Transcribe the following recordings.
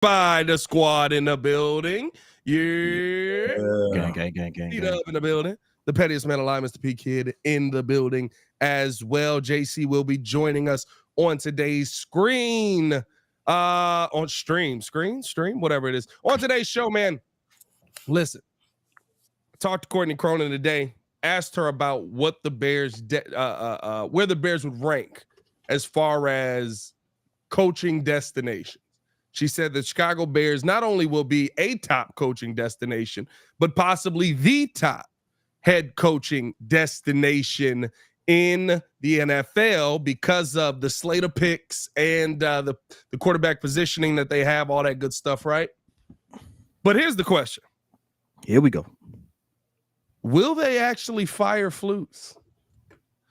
By the squad in the building. Yeah. Gang. T-Dub in the building. The pettiest man alive, Mr. P Kid in the building as well. JC will be joining us on today's stream, whatever it is. On today's show, man. Listen, I talked to Courtney Cronin today, asked her about what the Bears, where the Bears would rank as far as coaching destination. She said the Chicago Bears not only will be a top coaching destination, but possibly the top head coaching destination in the NFL because of the slate of picks and the quarterback positioning that they have, all that good stuff, right? But here's the question. Here we go. Will they actually fire Flus?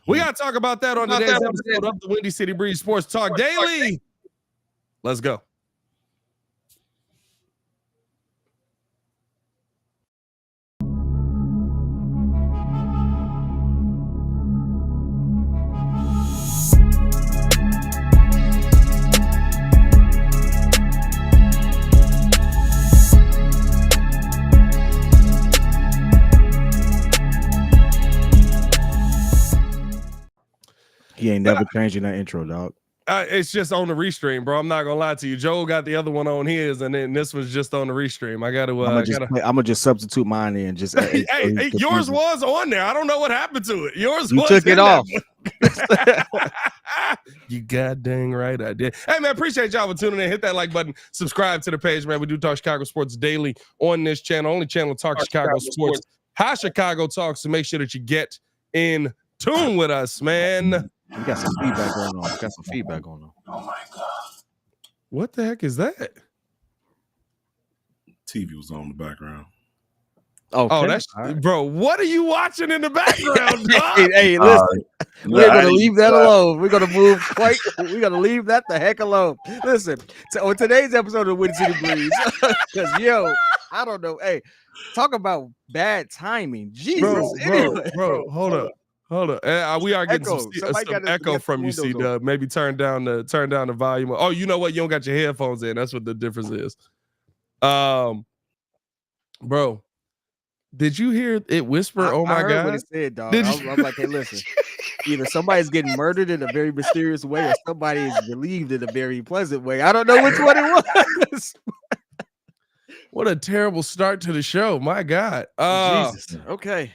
We got to talk about that on today's episode of the Windy City Breeze Sports Talk Daily. Let's go. He ain't never changing that intro, dog. It's just on the restream, bro. I'm not gonna lie to you. Joel got the other one on his, and then this was just on the restream. I gotta. I'm gonna just substitute mine in. Just hey, yours was on there. I don't know what happened to it. Yours you was took it off. You god dang right I did. Hey man, appreciate y'all for tuning in. Hit that like button. Subscribe to the page, man. We do talk Chicago sports daily on this channel. Only channel talk Chicago sports. How Chicago talks. So make sure that you get in tune with us, man. We got some feedback going on. Oh my God. What the heck is that? TV was on in the background. Oh, that's right. Bro. What are you watching in the background, dog? hey, listen. We're gonna leave that alone. We're gonna move we're gonna leave that the heck alone. Listen, on today's episode of Windy City Breeze, because I don't know. Hey, talk about bad timing. Jesus, bro, hold up. We are getting some echo from you, C-Dub. Maybe turn down the volume. Oh, you know what? You don't got your headphones in. That's what the difference is. Bro, did you hear it whisper? Oh my God! What it said, dog. I'm like, hey, listen. Either somebody's getting murdered in a very mysterious way, or somebody is relieved in a very pleasant way. I don't know which one it was. What a terrible start to the show! My God. Jesus. Okay.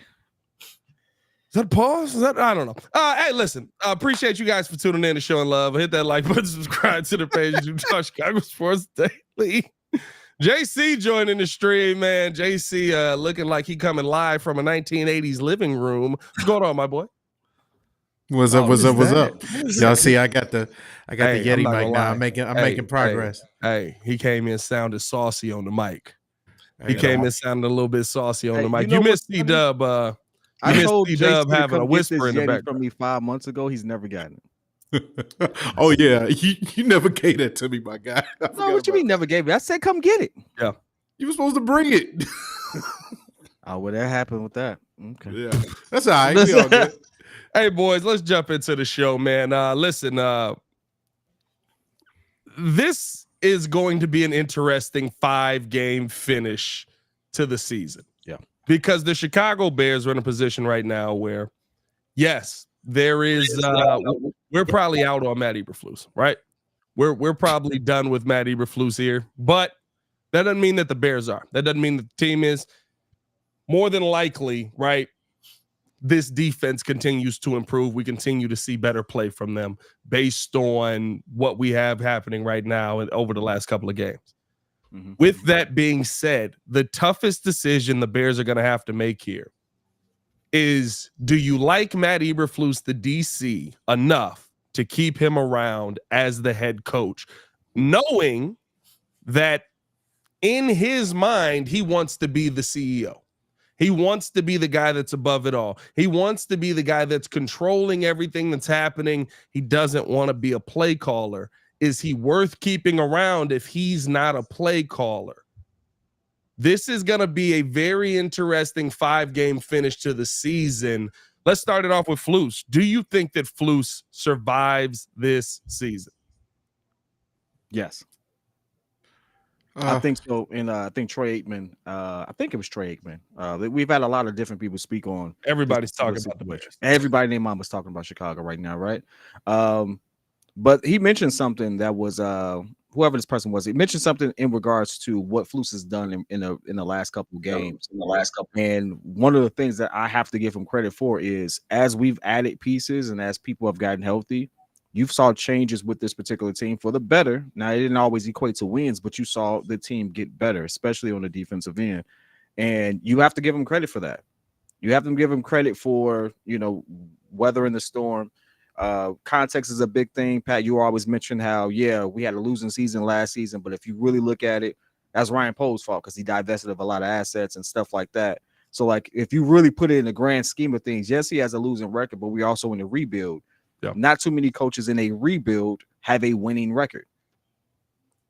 Is that pause? I don't know. Hey, listen. I appreciate you guys for tuning in and showing love. Hit that like button, subscribe to the page. You talk Chicago Sports Daily. JC joining the stream, man. JC looking like he coming live from a 1980s living room. What's going on, my boy? What's up? Y'all see, I got the Yeti mic now. I'm making progress. Hey, he came in sounded saucy on the mic. He came in sounded a little bit saucy on the mic. You missed C-Dub. I told C-Dub having a whisper in the back from me 5 months ago. He's never gotten it. Oh yeah, you never gave that to me, my guy. No, what you mean never gave it? I said come get it. Yeah, you were supposed to bring it. Oh, well, that happened with that. Okay, yeah, that's all right. We all good. Hey boys, let's jump into the show, man. Listen, this is going to be an interesting 5-game finish to the season. Yeah. Because the Chicago Bears are in a position right now where, yes, there is. We're probably out on Matt Eberflus, right? We're probably done with Matt Eberflus here, but that doesn't mean that the Bears are. That doesn't mean that the team is. More than likely, right? This defense continues to improve. We continue to see better play from them based on what we have happening right now and over the last couple of games. Mm-hmm. With that being said, the toughest decision the Bears are going to have to make here is, do you like Matt Eberflus, the DC, enough to keep him around as the head coach, knowing that in his mind, he wants to be the CEO. He wants to be the guy that's above it all. He wants to be the guy that's controlling everything that's happening. He doesn't want to be a play caller. Is he worth keeping around if he's not a play caller? This is going to be a very interesting 5-game finish to the season. Let's start it off with Flus. Do you think that Flus survives this season? Yes. I think so. And I think Troy Aikman, I think it was Troy Aikman. We've had a lot of different people speak on. Everybody's talking about the Bears. Everybody named Mama's talking about Chicago right now, right? But he mentioned something that was whoever this person was. He mentioned something in regards to what Flus has done in the last couple of games. And one of the things that I have to give him credit for is as we've added pieces and as people have gotten healthy, you've saw changes with this particular team for the better. Now, it didn't always equate to wins, but you saw the team get better, especially on the defensive end. And you have to give him credit for that. You have to give him credit for, weathering the storm. Context is a big thing. Pat, you always mention how, we had a losing season last season, but if you really look at it, that's Ryan Pohl's fault because he divested of a lot of assets and stuff like that. So, like, if you really put it in the grand scheme of things, yes, he has a losing record, but we're also in a rebuild. Yep. Not too many coaches in a rebuild have a winning record.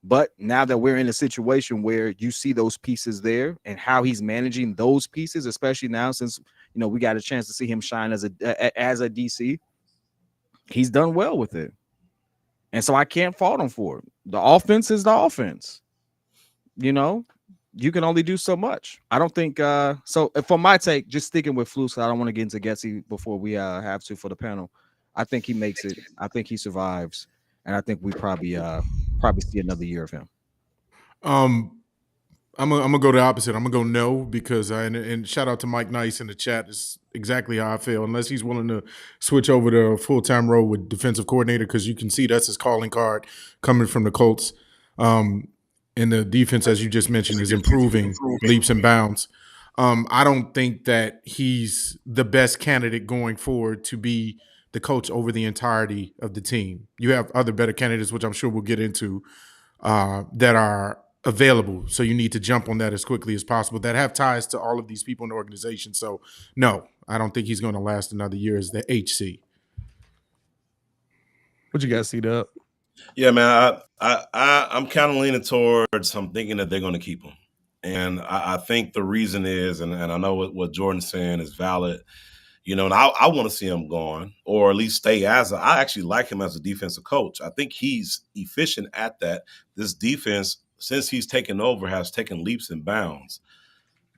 But now that we're in a situation where you see those pieces there and how he's managing those pieces, especially now since, we got a chance to see him shine as a DC, he's done well with it. And so I can't fault him for it. The offense is the offense. You can only do so much. I don't think so. For my take, just sticking with Flus, I don't want to get into Getsy before we have to for the panel. I think he makes it. I think he survives, and I think we probably see another year of him. I'm gonna go the opposite. I'm gonna go no because and shout out to Mike Nice in the chat. It's exactly how I feel. Unless he's willing to switch over to a full-time role with defensive coordinator, because you can see that's his calling card coming from the Colts. And the defense, as you just mentioned, is improving leaps and bounds. I don't think that he's the best candidate going forward to be the coach over the entirety of the team. You have other better candidates, which I'm sure we'll get into, that are available. So you need to jump on that as quickly as possible that have ties to all of these people in the organization. So no, I don't think he's going to last another year as the HC. What you guys see, Dub? Yeah, man, I'm kind of leaning towards I'm thinking that they're going to keep him. And I think the reason is, and I know what Jordan's saying is valid, and I want to see him gone or at least stay I actually like him as a defensive coach. I think he's efficient at that. This defense, since he's taken over, has taken leaps and bounds.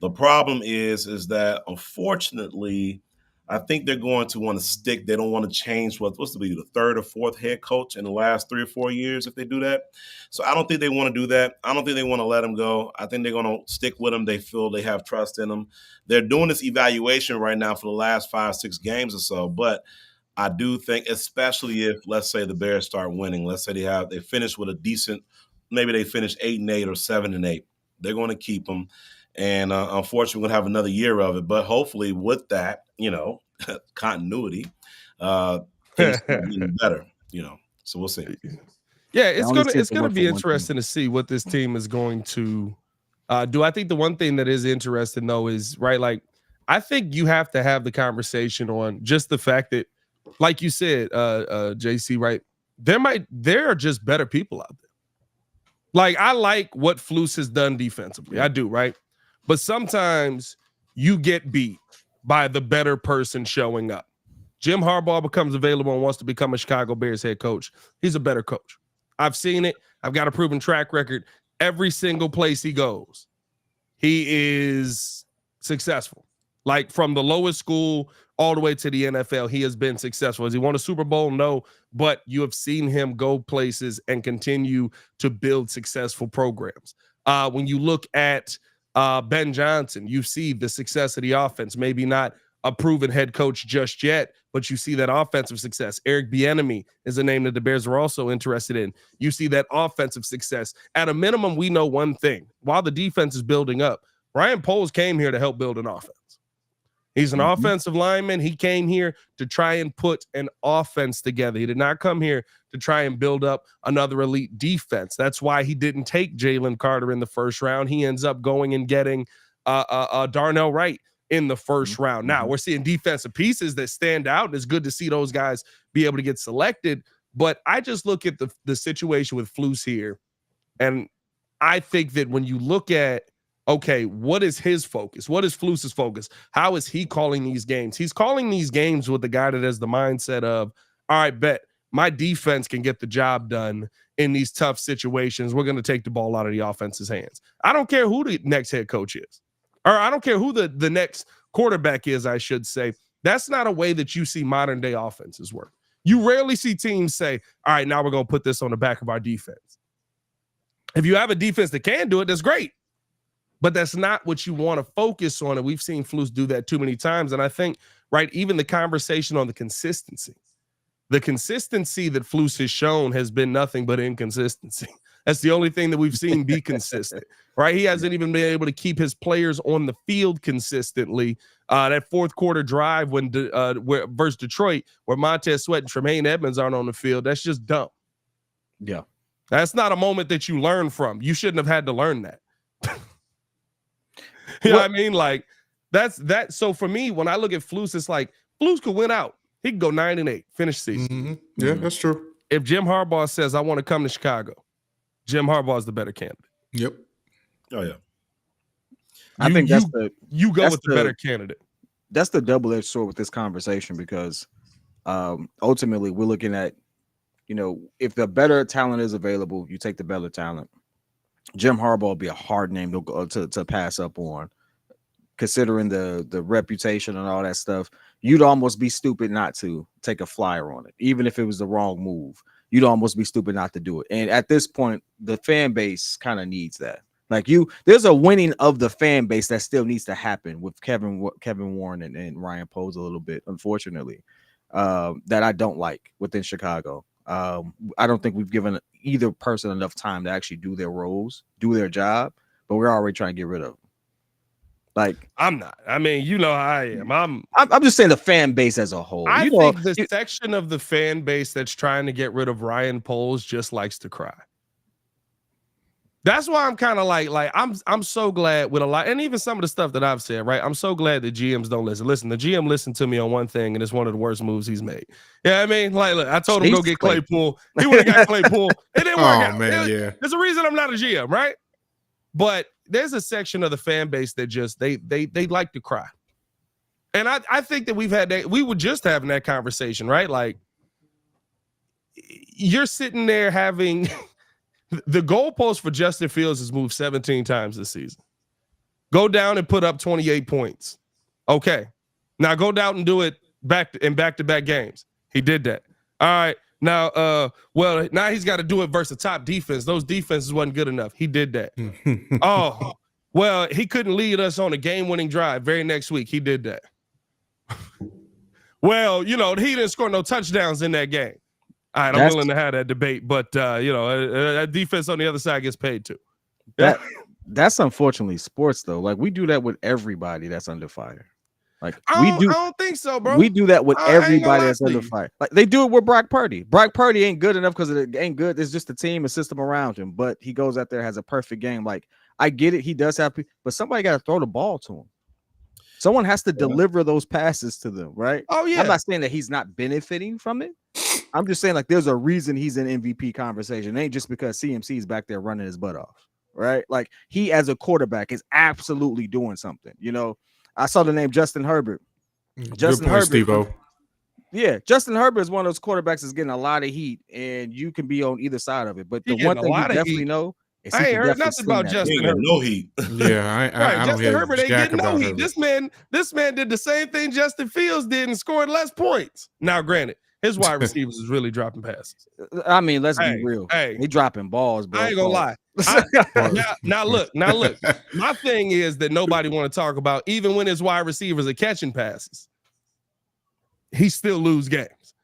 The problem is that, unfortunately, I think they're going to want to stick. They don't want to change what's to be the third or fourth head coach in the last 3 or 4 years if they do that. So I don't think they want to do that. I don't think they want to let him go. I think they're going to stick with him. They feel they have trust in him. They're doing this evaluation right now for the last 5-6 games or so. But I do think, especially if, let's say, the Bears start winning, let's say they finish with a decent, maybe they finish 8-8 or 7-8. They're going to keep him. And unfortunately, we're going to have another year of it. But hopefully with that, continuity, things are getting better, so we'll see. Yeah, it's gonna be interesting to see what this team is going to do. I think the one thing that is interesting, though, is, right, like, I think you have to have the conversation on just the fact that, like you said, JC, right, there are just better people out there. Like, I like what Flus has done defensively. I do, right? But sometimes you get beat by the better person showing up. Jim Harbaugh becomes available and wants to become a Chicago Bears head coach. He's a better coach. I've seen it. I've got a proven track record. Every single place he goes, he is successful. Like, from the lowest school all the way to the NFL, he has been successful. Has he won a Super Bowl? No, but you have seen him go places and continue to build successful programs. When you look at Ben Johnson, you see the success of the offense. Maybe not a proven head coach just yet, but you see that offensive success. Eric Bieniemy is a name that the Bears are also interested in. You see that offensive success. At a minimum, we know one thing. While the defense is building up, Ryan Poles came here to help build an offense. He's an offensive lineman. He came here to try and put an offense together. He did not come here to try and build up another elite defense. That's why he didn't take Jalen Carter in the first round. He ends up going and getting Darnell Wright in the first round. Now, we're seeing defensive pieces that stand out. It's good to see those guys be able to get selected. But I just look at the situation with Flus here, and I think that when you look at, okay, what is his focus? What is Flus's focus? How is he calling these games? He's calling these games with the guy that has the mindset of, all right, bet, my defense can get the job done in these tough situations. We're going to take the ball out of the offense's hands. I don't care who the next head coach is, or I don't care who the next quarterback is, I should say. That's not a way that you see modern day offenses work. You rarely see teams say, all right, now we're going to put this on the back of our defense. If you have a defense that can do it, that's great. But that's not what you want to focus on. And we've seen Flus do that too many times. And I think, right, even the conversation on the consistency that Flus has shown has been nothing but inconsistency. That's the only thing that we've seen be consistent, right? He hasn't even been able to keep his players on the field consistently. That fourth quarter drive versus Detroit, where Montez Sweat and Tremaine Edmonds aren't on the field, that's just dumb. Yeah. That's not a moment that you learn from. You shouldn't have had to learn that. You know what I mean? Like, that's that. So for me, when I look at Flus, it's like Flus could win out. He could go 9-8, finish season. Mm-hmm. Yeah, that's true. If Jim Harbaugh says, I want to come to Chicago, Jim Harbaugh is the better candidate. Yep. Oh, yeah. I think you go with the better candidate. That's the double-edged sword with this conversation, because ultimately we're looking at, if the better talent is available, you take the better talent. Jim Harbaugh will be a hard name to pass up on, considering the reputation and all that stuff. You'd almost be stupid not to take a flyer on it, even if it was the wrong move. You'd almost be stupid not to do it. And at this point, the fan base kind of needs that. Like, there's a winning of the fan base that still needs to happen with Kevin Warren and Ryan Poles a little bit, unfortunately, that I don't like within Chicago. I don't think we've given either person enough time to actually do their roles, do their job, but we're already trying to get rid of them. Like, I'm not. I mean, you know how I am. I'm just saying the fan base as a whole. I think the section of the fan base that's trying to get rid of Ryan Poles just likes to cry. That's why I'm kind of like I'm so glad with a lot, and even some of the stuff that I've said, right? I'm so glad that GMs don't listen. Listen, the GM listened to me on one thing, and it's one of the worst moves he's made. Yeah, I mean, like, look, I told him go get Claypool. He would have got Claypool. It didn't work out. Man, yeah. There's a reason I'm not a GM, right? But there's a section of the fan base that just they like to cry, and I think that we were just having that conversation, right? Like, you're sitting there having. The goalpost for Justin Fields has moved 17 times this season. Go down and put up 28 points. Okay. Now go down and do it back-to-back games. He did that. All right. Now, now he's got to do it versus a top defense. Those defenses wasn't good enough. He did that. Oh, well, he couldn't lead us on a game-winning drive very next week. He did that. Well, he didn't score no touchdowns in that game. All right, I'm willing to have that debate, but that defense on the other side gets paid too. That's unfortunately sports, though. Like, we do that with everybody that's under fire. Like, I don't think so, bro. We do that with everybody that's under fire. Like, they do it with Brock Purdy. Brock Purdy ain't good enough because it ain't good. It's just the team and system around him. But he goes out there, has a perfect game. Like, I get it, he does have, but somebody got to throw the ball to him. Someone has to deliver those passes to them, right? Oh yeah. I'm not saying that he's not benefiting from it. I'm just saying, like, there's a reason he's in MVP conversation. It ain't just because CMC's back there running his butt off, right? Like, he as a quarterback is absolutely doing something. I saw the name Justin Herbert. Justin Herbert, Steve-O. Yeah, Justin Herbert is one of those quarterbacks that's getting a lot of heat, and you can be on either side of it. But the one thing you definitely know is I ain't heard nothing about Justin Herbert. No heat. Yeah, I don't Justin Herbert ain't getting no heat. Herbert. This man did the same thing Justin Fields did and scored less points. Now, granted, his wide receivers is really dropping passes. I mean, let's be real. He dropping balls, bro. I ain't gonna lie. Now look. My thing is that nobody want to talk about, even when his wide receivers are catching passes, he still lose games.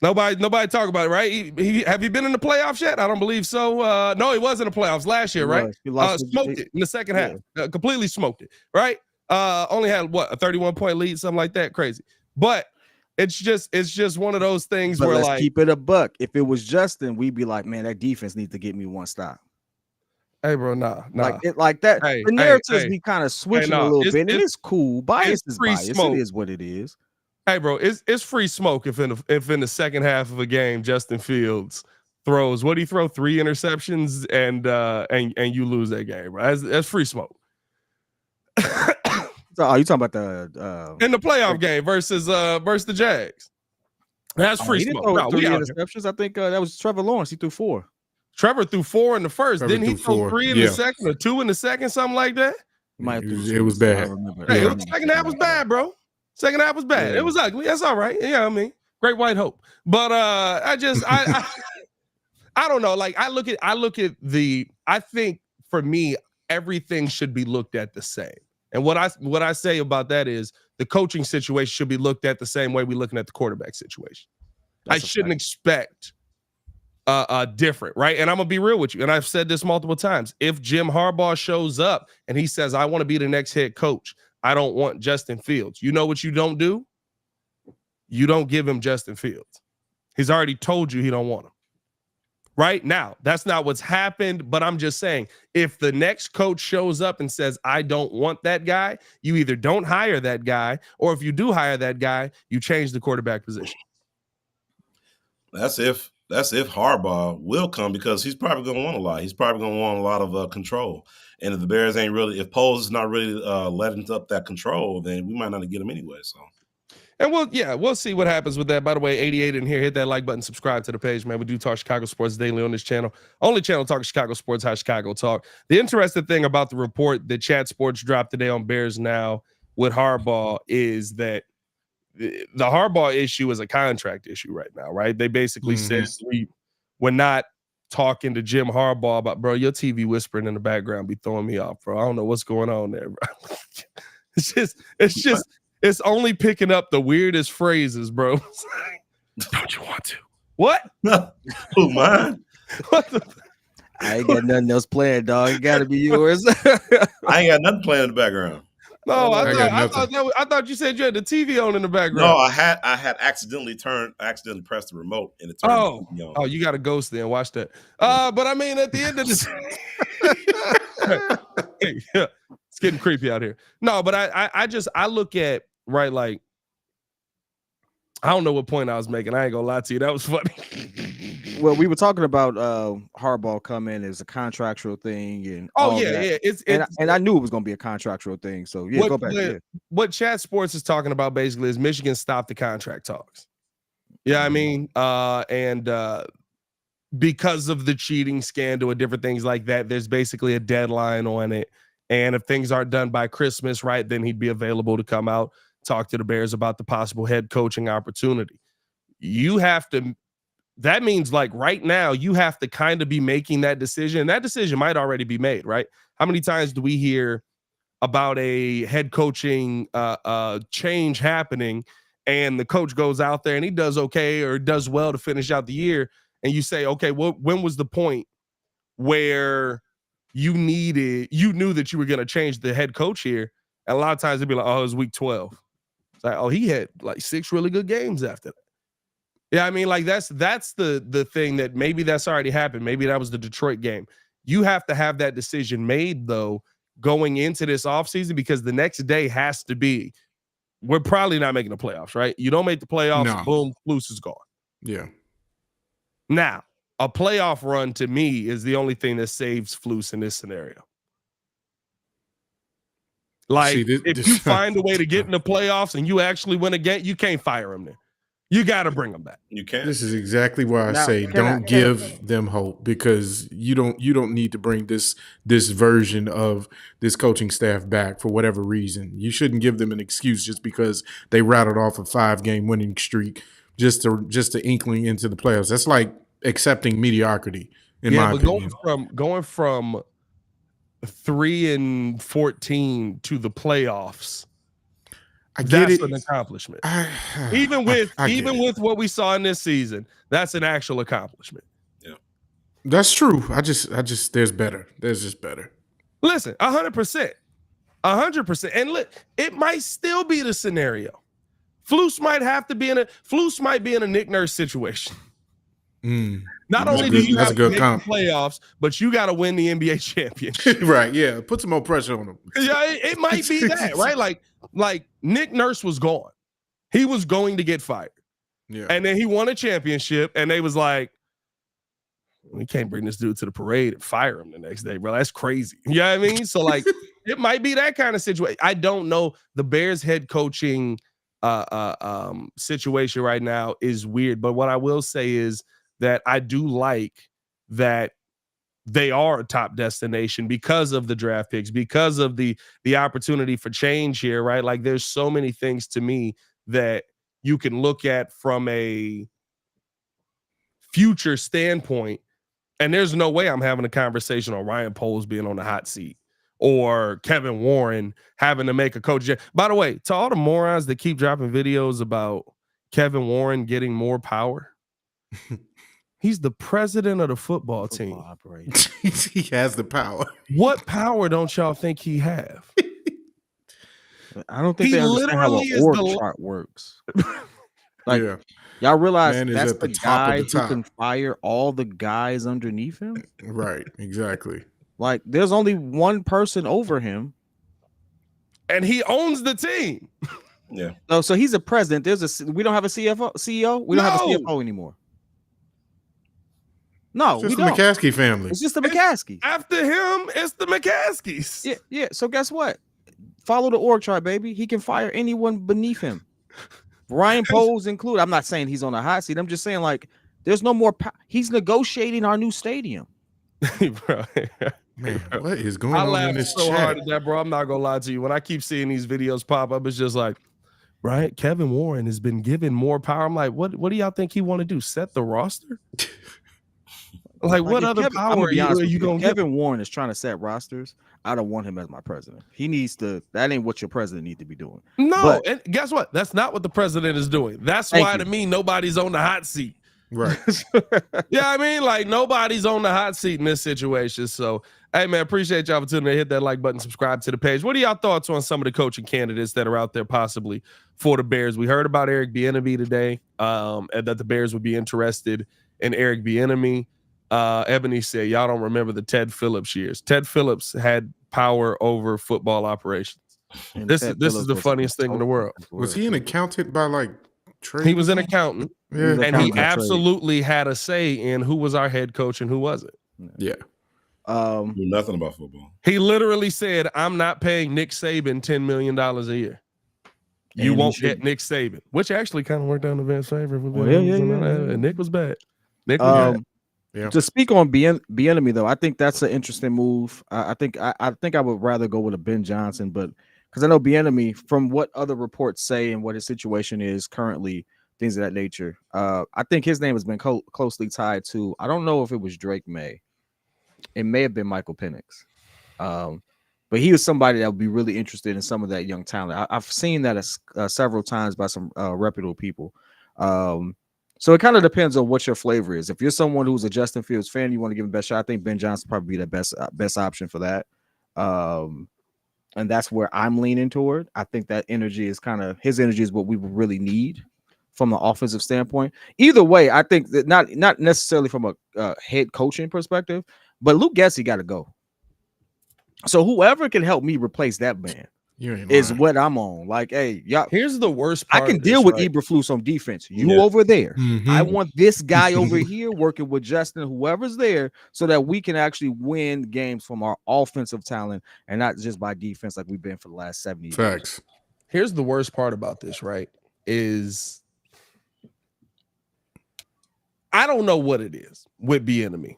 Nobody talk about it, right? Have you been in the playoffs yet? I don't believe so. No, he was in the playoffs last year, right? Smoked it in the second half. Completely smoked it, right? Only had a 31-point lead, something like that. Crazy. But it's just one of those things where, let's like, keep it a buck. If it was Justin, we'd be like, man, that defense needs to get me one stop. Hey, bro, nah. Like that. The narratives be kind of switching a little bit. And it's cool. Bias is bias. It is what it is. Hey, bro, it's free smoke if in the second half of a game Justin Fields throws, what do you throw, 3 interceptions and you lose that game, bro? That's free smoke. So, are you talking about the in the playoff game versus the Jags? That's free He didn't smoke. throw No, 3 we out here. interceptions. I think that was Trevor Lawrence. He threw 4. Trevor threw 4 in the first. Trevor Didn't he threw throw 4. 3 in the second or 2 in the second, something like that? He might have threw It was 2. I bad. don't remember. Hey, Yeah. the second half was bad, bro. Second half was bad. Yeah. It was ugly. That's all right. Yeah, I mean, great white hope. But I don't know. Like I look at I think for me, everything should be looked at the same. And what I say about that is the coaching situation should be looked at the same way we're looking at the quarterback situation. I shouldn't expect different, right? And I'm gonna be real with you. And I've said this multiple times. If Jim Harbaugh shows up and he says, I want to be the next head coach, I don't want Justin Fields. You know what you don't do? You don't give him Justin Fields. He's already told you he don't want him. Right now, that's not what's happened, but I'm just saying, if the next coach shows up and says, I don't want that guy, you either don't hire that guy, or if you do hire that guy, you change the quarterback position. That's if Harbaugh will come, because he's probably going to want a lot. He's probably going to want a lot of control. And if the Bears if Poles is not really letting up that control, then we might not get him anyway. So. And we'll see what happens with that. By the way, 88 in here, hit that like button, subscribe to the page, man. We do talk Chicago sports daily on this channel. Only channel talking Chicago sports, how Chicago talk. The interesting thing about the report that Chat Sports dropped today on Bears Now with Harbaugh is that the Harbaugh issue is a contract issue right now, right? They basically said we're not talking to Jim Harbaugh about, bro, your TV whispering in the background be throwing me off, bro. I don't know what's going on there, bro. It's only picking up the weirdest phrases, bro. Don't you want to? What? Who, mine? What the? I ain't got nothing else planned, dog. It got to be yours. I ain't got nothing playing in the background. No, I thought you said you had the TV on in the background. No, I had accidentally pressed the remote and it turned the TV on. Oh, you got a ghost then. Watch that. But I mean, at the end of this, it's getting creepy out here. No, but I look at, right, like, I don't know what point I was making. I ain't gonna lie to you. That was funny. Well, we were talking about Harbaugh coming as a contractual thing, and I knew it was going to be a contractual thing. So go back. What Chat Sports is talking about basically is Michigan stopped the contract talks. Yeah, I mean, and because of the cheating scandal and different things like that, there's basically a deadline on it. And if things aren't done by Christmas, right, then he'd be available to come out, talk to the Bears about the possible head coaching opportunity. You have to. That means, like, right now, you have to kind of be making that decision. That decision might already be made, right? How many times do we hear about a head coaching change happening, and the coach goes out there and he does okay or does well to finish out the year, and you say, okay, well, when was the point where you knew that you were going to change the head coach here? And a lot of times they'd be like, oh, it was week 12. It's like, oh, he had like 6 really good games after that. Yeah, I mean, like that's the thing that maybe that's already happened. Maybe that was the Detroit game. You have to have that decision made, though, going into this offseason, because the next day has to be, we're probably not making the playoffs, right? You don't make the playoffs, boom, Flus is gone. Yeah. Now, a playoff run to me is the only thing that saves Flus in this scenario. Like, if you find a way to get in the playoffs and you actually win a game, you can't fire him there. You got to bring them back. You can't. This is exactly why I say don't give them hope, because you don't need to bring this version of this coaching staff back for whatever reason. You shouldn't give them an excuse just because they rattled off a 5-game winning streak just to inkling into the playoffs. That's like accepting mediocrity, in my opinion. Going from 3-14 to the playoffs. That's an accomplishment. Even with what we saw in this season, that's an actual accomplishment. Yeah, that's true. I just there's better. There's just better. Listen, 100%, 100%, and look, it might still be the scenario. Flus might be in a Nick Nurse situation. Not only do you have to make the playoffs, but you got to win the NBA championship. Right, yeah. Put some more pressure on him. Yeah, it might be that, right? Like Nick Nurse was gone. He was going to get fired. Yeah. And then he won a championship, and they was like, we can't bring this dude to the parade and fire him the next day, bro. That's crazy. You know what I mean? So, like, it might be that kind of situation. I don't know. The Bears head coaching situation right now is weird. But what I will say is that I do like that they are a top destination because of the draft picks, because of the opportunity for change here, right? Like there's so many things to me that you can look at from a future standpoint. And there's no way I'm having a conversation on Ryan Poles being on the hot seat or Kevin Warren having to make a coach. By the way, to all the morons that keep dropping videos about Kevin Warren getting more power, he's the president of the football team. He has the power. What power don't y'all think he have? I don't think they understand how an org chart works. Like, y'all realize that's the guy who can fire all the guys underneath him? Right, exactly. Like, there's only one person over him. And he owns the team. Yeah. No, so he's a president. We don't have a CEO? We don't have a CFO anymore. No, it's just the McCaskey family. It's just the McCaskey. After him, it's the McCaskies. Yeah. So guess what? Follow the org chart, baby. He can fire anyone beneath him. Ryan Poles included. I'm not saying he's on a hot seat. I'm just saying, like, there's no more. He's negotiating our new stadium. Bro. Man, what is going on in this so hard at that, bro. I'm not gonna lie to you. When I keep seeing these videos pop up, it's just like, right? Kevin Warren has been given more power. I'm like, what do y'all think he want to do? Set the roster? Like what other power are you gonna give? Kevin Warren is trying to set rosters. I don't want him as my president. He needs to. That ain't what your president need to be doing. No, and guess what? That's not what the president is doing. That's why to me nobody's on the hot seat. Right. Yeah, I mean, like nobody's on the hot seat in this situation. So, hey man, appreciate y'all for tuning in. Hit that like button, subscribe to the page. What are y'all thoughts on some of the coaching candidates that are out there possibly for the Bears? We heard about Eric Bieniemy today, and that the Bears would be interested in Eric Bieniemy. Ebony said, y'all don't remember the Ted Phillips years. Ted Phillips had power over football operations. And this is the funniest thing in the world. Was he an accountant by like trade? He was an accountant. Yeah. And he absolutely had a say in who was our head coach and who wasn't. Yeah. Knew nothing about football. He literally said, I'm not paying Nick Saban $10 million a year. You won't get Nick Saban, which actually kind of worked out in the Bears' favor. And Nick was bad. Nick was bad. Yeah. To speak on Bieniemy though, I think that's an interesting move. I think I would rather go with a Ben Johnson, but because I know Bieniemy, from what other reports say and what his situation is currently, things of that nature. I think his name has been closely tied to. I don't know if it was Drake May. It may have been Michael Penix, but he was somebody that would be really interested in some of that young talent. I've seen that several times by some reputable people. So it kind of depends on what your flavor is. If you're someone who's a Justin Fields fan, you want to give him the best shot. I think Ben Johnson probably be the best option for that. And that's where I'm leaning toward. I think that energy is his energy is what we really need from an offensive standpoint. Either way, I think that not necessarily from a head coaching perspective, but Luke Getsy got to go. So whoever can help me replace that man is what I'm on. Like, hey, y'all. Here's the worst part. I can deal with Eberflus on defense. You over there. Mm-hmm. I want this guy over here working with Justin, whoever's there, so that we can actually win games from our offensive talent and not just by defense like we've been for the last 70 years. Facts. Here's the worst part about this, right? Is I don't know what it is with Bieniemy.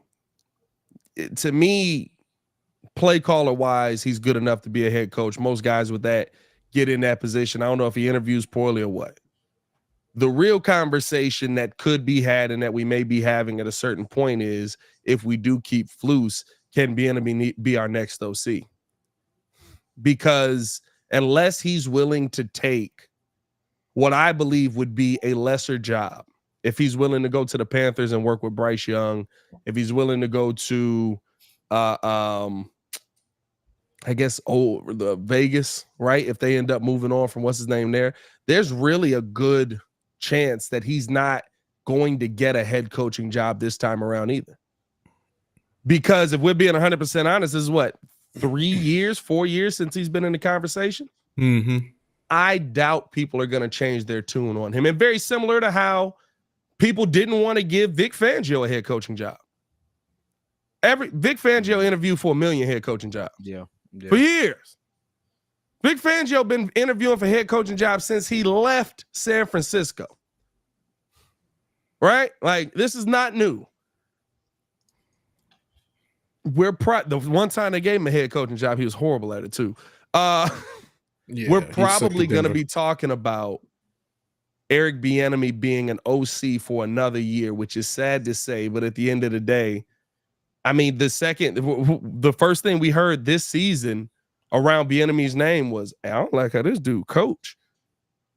To me, play caller wise, he's good enough to be a head coach. Most guys with that get in that position. I don't know if he interviews poorly or what. The real conversation that could be had and that we may be having at a certain point is if we do keep Flus, can Bieniemy be our next OC? Because unless he's willing to take what I believe would be a lesser job, if he's willing to go to the Panthers and work with Bryce Young, if he's willing to go to I guess the Vegas, right? If they end up moving on from what's his name there's really a good chance that he's not going to get a head coaching job this time around either. Because if we're being 100% honest, this is what, 4 years since he's been in the conversation? Mm-hmm. I doubt people are going to change their tune on him. And very similar to how people didn't want to give Vic Fangio a head coaching job. Vic Fangio interviewed for $1 million head coaching job. Yeah. For years. Vic Fangio been interviewing for head coaching jobs since he left San Francisco. Right? Like, this is not new. The one time they gave him a head coaching job, he was horrible at it too. We're probably going to be talking about Eric Bieniemy being an OC for another year, which is sad to say, but at the end of the day, I mean, the first thing we heard this season around Bieniemy's name was, I don't like how this dude coach.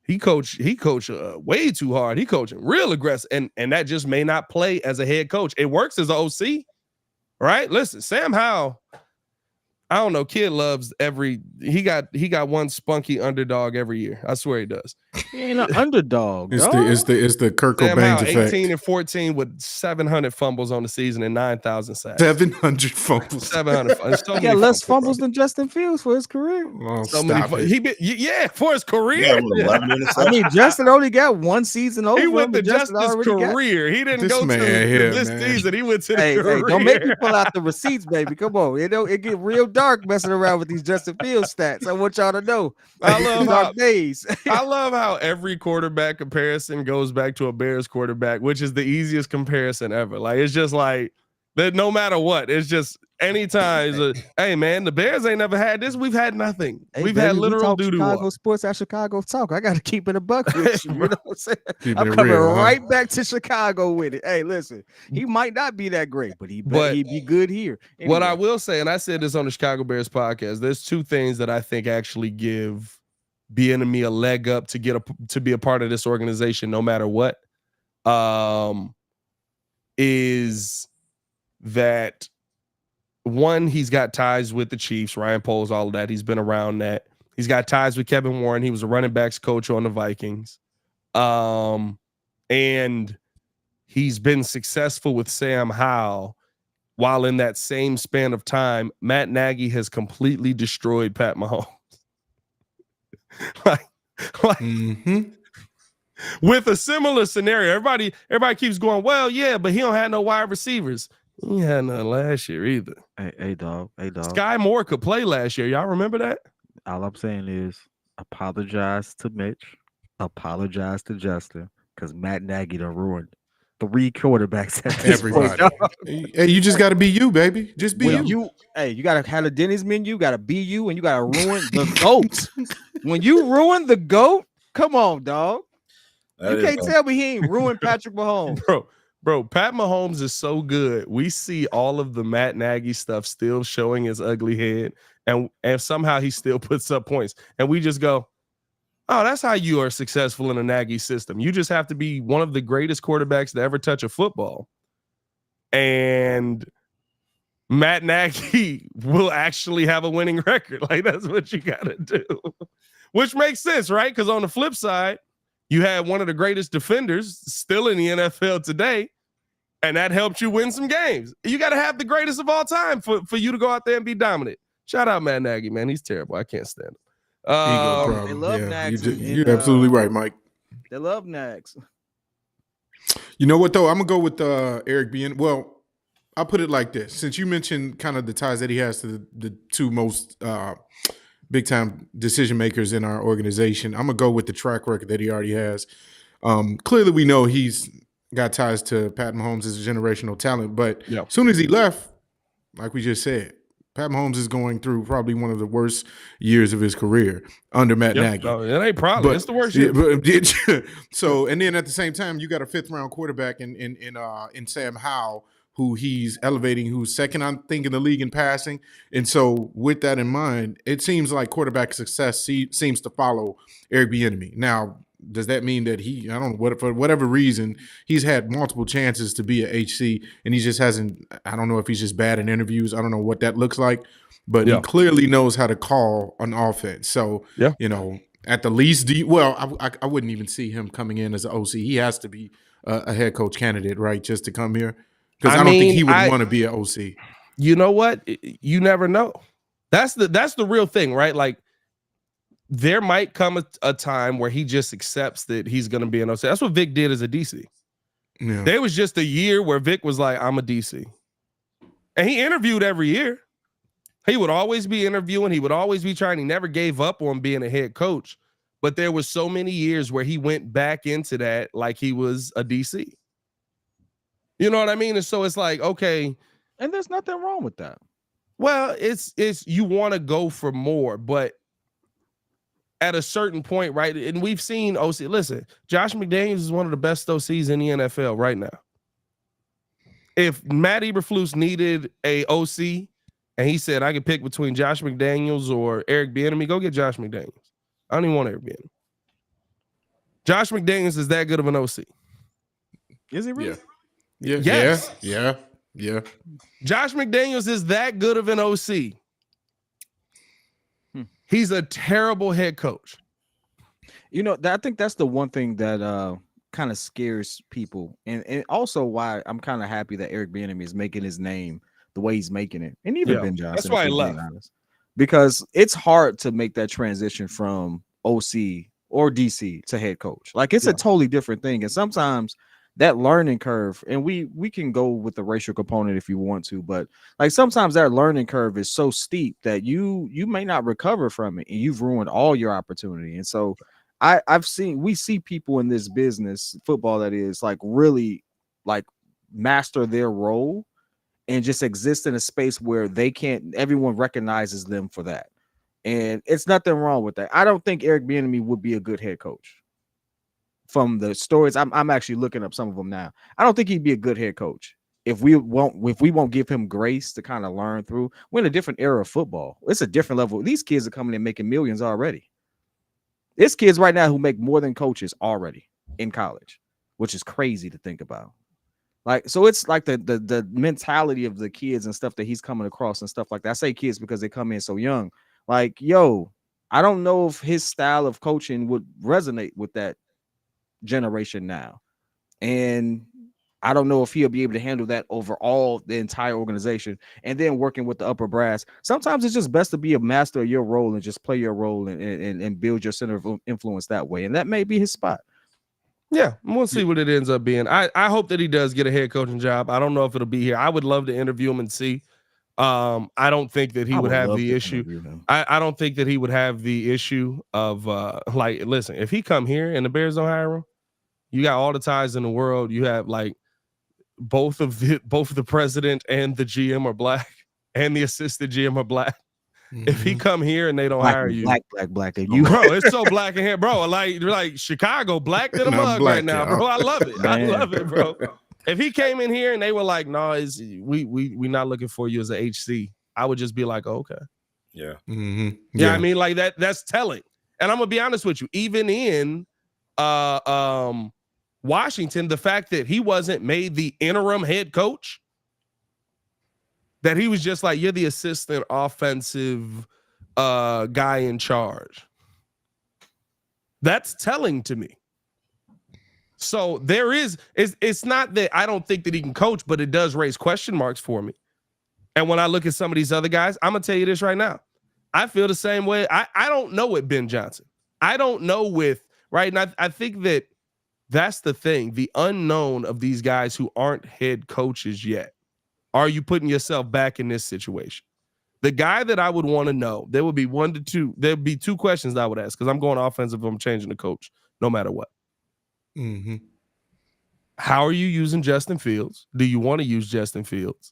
He coached way too hard. He coaching real aggressive, and that just may not play as a head coach. It works as an OC, right? Listen, Sam Howell, I don't know. Kid loves he got one spunky underdog every year. I swear he does. He ain't an underdog. It's the Kurt Sam Cobain Howell, effect. 18-14 with 700 fumbles on the season and 9,000 sacks. 700 fumbles. 700. He got less fumbles than Justin Fields for his career. Oh, So many. For his career. I mean, Justin only got one season over. He went to Justin's career. He didn't go to this season. He went to the career. Hey, don't make me pull out the receipts, baby. Come on. It get real dark messing around with these Justin Fields stats. I want y'all to know. I love dark days. I love how every quarterback comparison goes back to a Bears quarterback, which is the easiest comparison ever. Like, it's just like that. No matter what, it's just anytime. Hey man, the Bears ain't never had this. We've had nothing. We've had literal doo-doo. Chicago sports at Chicago talk. I got to keep it a buck with you. You know what I'm saying? I'm it coming real, right back to Chicago with it. Hey, listen, he might not be that great, but he'd be good here. Anyway. What I will say, and I said this on the Chicago Bears podcast, there's two things that I think actually give Bieniemy a leg up to be a part of this organization, no matter what. Is that one, he's got ties with the Chiefs, Ryan Poles, all of that. He's been around that. He's got ties with Kevin Warren. He was a running backs coach on the Vikings. And he's been successful with Sam Howell, while in that same span of time, Matt Nagy has completely destroyed Pat Mahomes. like with a similar scenario. Everybody keeps going, well, yeah, but he don't have no wide receivers. He had none last year either. Hey, dog. Sky Moore could play last year. Y'all remember that? All I'm saying is apologize to Mitch, apologize to Justin, because Matt Nagy done ruined 3 quarterbacks at this Everybody. point. Hey, you just got to be you, baby. Just be you. You got to have a Denny's menu, you got to be you, and you got to ruin the GOAT. When you ruin the GOAT, come on, dog. You can't tell me he ain't ruined Patrick Mahomes. Bro, Pat Mahomes is so good. We see all of the Matt Nagy stuff still showing his ugly head, and somehow he still puts up points. And we just go, oh, that's how you are successful in a Nagy system. You just have to be one of the greatest quarterbacks to ever touch a football. And Matt Nagy will actually have a winning record. Like, that's what you got to do. Which makes sense, right? Because on the flip side, you had one of the greatest defenders still in the NFL today, and that helped you win some games. You got to have the greatest of all time for you to go out there and be dominant. Shout out Matt Nagy, man. He's terrible. I can't stand him. They love Nags. You're absolutely right, Mike. They love Nags. You know what, though? I'm going to go with Eric Bieniemy. Well, I'll put it like this. Since you mentioned kind of the ties that he has to the two most big-time decision makers in our organization, I'm going to go with the track record that he already has. Clearly, we know he's got ties to Pat Mahomes as a generational talent, but as soon as he left, like we just said, Pat Mahomes is going through probably one of the worst years of his career under Matt Nagy. No, it ain't probably. It's the worst year. So, and then at the same time, you got a 5th-round quarterback in Sam Howell, who he's elevating, who's second, I think, in the league in passing. And so with that in mind, it seems like quarterback success seems to follow Eric Bieniemy. Now, does that mean that I don't know, for whatever reason, he's had multiple chances to be a HC and he just hasn't, I don't know if he's just bad in interviews. I don't know what that looks like, but he clearly knows how to call an offense. So, you know, at the least, I wouldn't even see him coming in as an OC. He has to be a head coach candidate, right, just to come here. Because I don't think he would want to be an OC. You know what? You never know. That's the real thing, right? Like, there might come a time where he just accepts that he's going to be an OC. That's what Vic did as a DC. Yeah. There was just a year where Vic was like, I'm a DC. And he interviewed every year. He would always be interviewing. He would always be trying. He never gave up on being a head coach. But there was so many years where he went back into that like he was a DC. You know what I mean? And so it's like, okay. And there's nothing wrong with that. Well, it's you want to go for more, but at a certain point, right? And we've seen OC. Listen, Josh McDaniels is one of the best OCs in the NFL right now. If Matt Eberflus needed a OC and he said I could pick between Josh McDaniels or Eric Bieniemy, go get Josh McDaniels. I don't even want Eric Bieniemy. Josh McDaniels is that good of an OC. Is he really? Yeah. Yes. Yeah. Josh McDaniels is that good of an OC. He's a terrible head coach. You know, I think that's the one thing that kind of scares people, and also why I'm kind of happy that Eric Bieniemy is making his name the way he's making it, and even Ben Johnson. That's why I love it. Because it's hard to make that transition from OC or DC to head coach. Like it's a totally different thing, and sometimes that learning curve, and we can go with the racial component if you want to, but like sometimes that learning curve is so steep that you may not recover from it, and you've ruined all your opportunity. And so we see people in this business, football that is, like really like master their role and just exist in a space where everyone recognizes them for that. And it's nothing wrong with that. I don't think Eric Bieniemy would be a good head coach. From the stories, I'm actually looking up some of them now. I don't think he'd be a good head coach if we won't give him grace to kind of learn through. We're in a different era of football. It's a different level. These kids are coming in making millions already. There's kids right now who make more than coaches already in college, which is crazy to think about. Like, so it's like the mentality of the kids and stuff that he's coming across and stuff like that. I say kids because they come in so young. Like, yo, I don't know if his style of coaching would resonate with that generation now, and I don't know if he'll be able to handle that overall the entire organization. And then working with the upper brass, sometimes it's just best to be a master of your role and just play your role and build your center of influence that way, and that may be his spot. Yeah, we'll see what it ends up being. I hope that he does get a head coaching job. I don't know if it'll be here. I would love to interview him and see. I don't think that he would have the issue. I don't think that he would have the issue of like, listen, if he come here and the Bears don't hire him, you got all the ties in the world. You have like both of the president and the GM are black, and the assistant GM are black. Mm-hmm. If he come here and they don't hire you, black, and you, bro, it's so black in here, bro. Like Chicago, black to the mug right now, bro. I love it. Man. I love it, bro. If he came in here and they were like, "No, we not looking for you as a HC," I would just be like, oh, "Okay, yeah, mm-hmm. yeah." I mean, like that's telling. And I'm gonna be honest with you. Even in Washington, the fact that he wasn't made the interim head coach, that he was just like, "You're the assistant offensive guy in charge." That's telling to me. So there is, it's not that I don't think that he can coach, but it does raise question marks for me. And when I look at some of these other guys, I'm going to tell you this right now. I feel the same way. I don't know with Ben Johnson. I don't know with, right? And I think that's the thing, the unknown of these guys who aren't head coaches yet. Are you putting yourself back in this situation? The guy that I would want to know, there would be there'd be two questions that I would ask, because I'm going offensive, I'm changing the coach no matter what. Mm-hmm. How are you using Justin Fields? Do you want to use Justin Fields?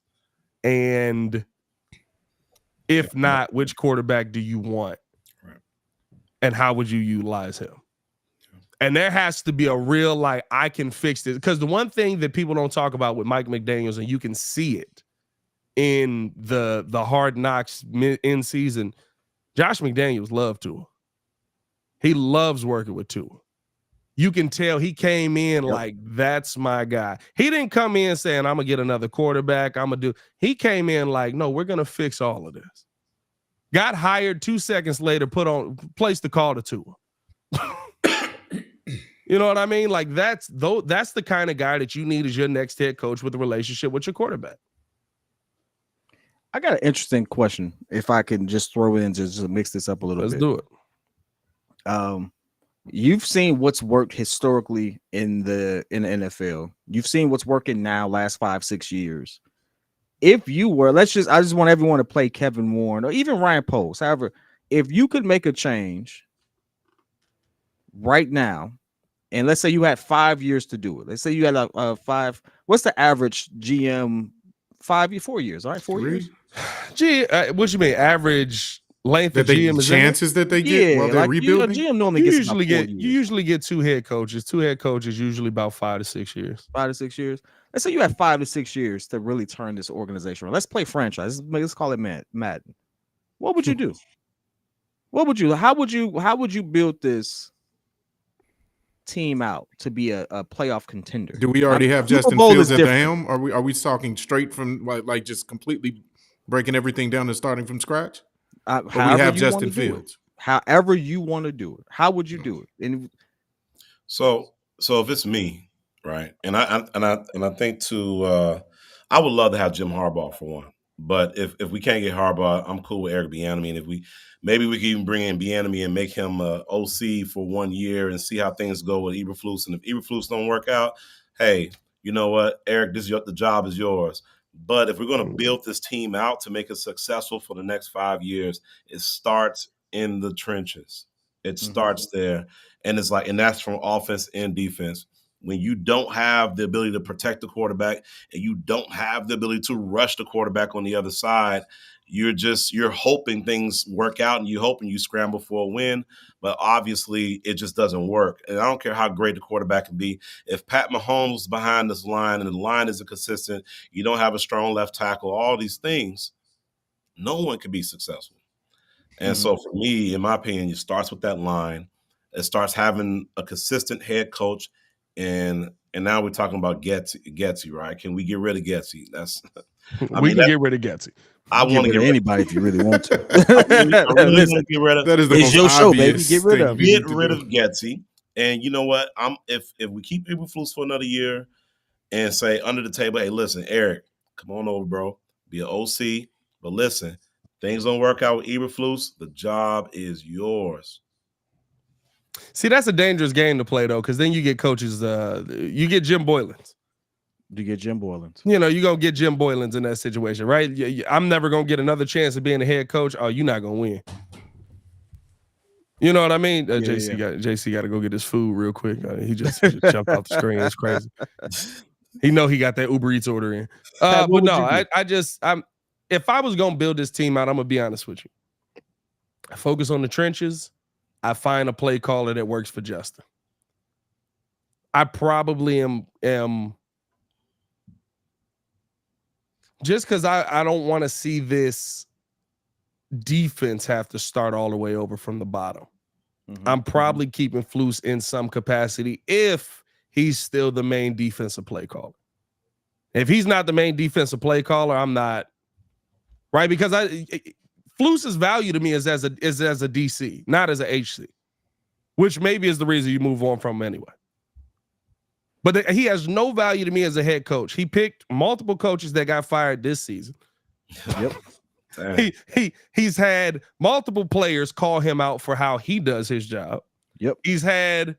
And if not, which quarterback do you want? Right. And how would you utilize him? And there has to be a real, like, I can fix this. Because the one thing that people don't talk about with Mike McDaniels, and you can see it in the Hard Knocks in season, Josh McDaniels loved Tua. He loves working with Tua. You can tell he came in like, that's my guy. He didn't come in saying, I'm going to get another quarterback. He came in like, no, we're going to fix all of this. Got hired 2 seconds later, placed the call to Tua. You know what I mean? Like that's the kind of guy that you need as your next head coach with a relationship with your quarterback. I got an interesting question. If I can just throw it in, just mix this up a little bit. Let's do it. You've seen what's worked historically in the NFL. You've seen what's working now last 5-6 years. if you were, I just want everyone to play Kevin Warren or even Ryan Post. However, if you could make a change right now, and let's say you had 5 years to do it. Let's say you had a 5. What's the average GM? 4 years. All right, 4 years. Gee, what you mean? Average length of That GM is chances that they get while they're rebuilding. GM normally you gets usually get 2 head coaches. 2 head coaches usually about 5 to 6 years. 5 to 6 years. Let's say you had 5 to 6 years to really turn this organization around. Let's play franchise. Let's call it Madden. What would you do? How would you build this team out to be a playoff contender? Do we already have Justin Fields at the helm? Are we talking straight from like just completely breaking everything down and starting from scratch? We have Justin Fields. However you want to do it. How would you do it? And so if it's me, right, and I think I would love to have Jim Harbaugh for one. But if we can't get Harbaugh, I'm cool with Eric Bieniemy. And if maybe we can even bring in Bieniemy and make him OC for 1 year and see how things go with Eberflus. And if Eberflus don't work out, hey, you know what, Eric, the job is yours. But if we're going to build this team out to make it successful for the next 5 years, it starts in the trenches. It starts there. And and that's from offense and defense. When you don't have the ability to protect the quarterback and you don't have the ability to rush the quarterback on the other side, you're hoping things work out and you scramble for a win, but obviously it just doesn't work. And I don't care how great the quarterback can be. If Pat Mahomes is behind this line and the line isn't consistent, you don't have a strong left tackle, all these things, no one can be successful. And so for me, in my opinion, it starts with that line. It starts having a consistent head coach. And now we're talking about Getsy, right? Can we get rid of Getsy? We can get rid of Getsy. I want to get rid of anybody if you really want to. I really want to get rid of. That is the most your show, baby. obvious Get rid thing of we Get need to rid do. of Getsy. And you know what? If we keep Eberflus for another year and say under the table, hey, listen, Eric, come on over, bro. Be an OC. But listen, things don't work out with Eberflus. The job is yours. See, that's a dangerous game to play, though, because then you get coaches, you get Jim Boylans. You get Jim Boylans. You're going to get Jim Boylans in that situation, right? I'm never going to get another chance of being a head coach. Oh, you're not going to win. You know what I mean? JC got to go get his food real quick. He just jumped off the screen. It's crazy. He got that Uber Eats order in. But no, if I was going to build this team out, I'm going to be honest with you. I focus on the trenches. I find a play caller that works for Justin. I probably am just because I don't want to see this defense have to start all the way over from the bottom. I'm probably keeping Flus in some capacity if he's still the main defensive play caller. If he's not the main defensive play caller, I'm not, right? Because Flus's value to me is as a DC, not as a HC, which maybe is the reason you move on from him anyway. But he has no value to me as a head coach. He picked multiple coaches that got fired this season. Yep. He's had multiple players call him out for how he does his job. Yep. He's had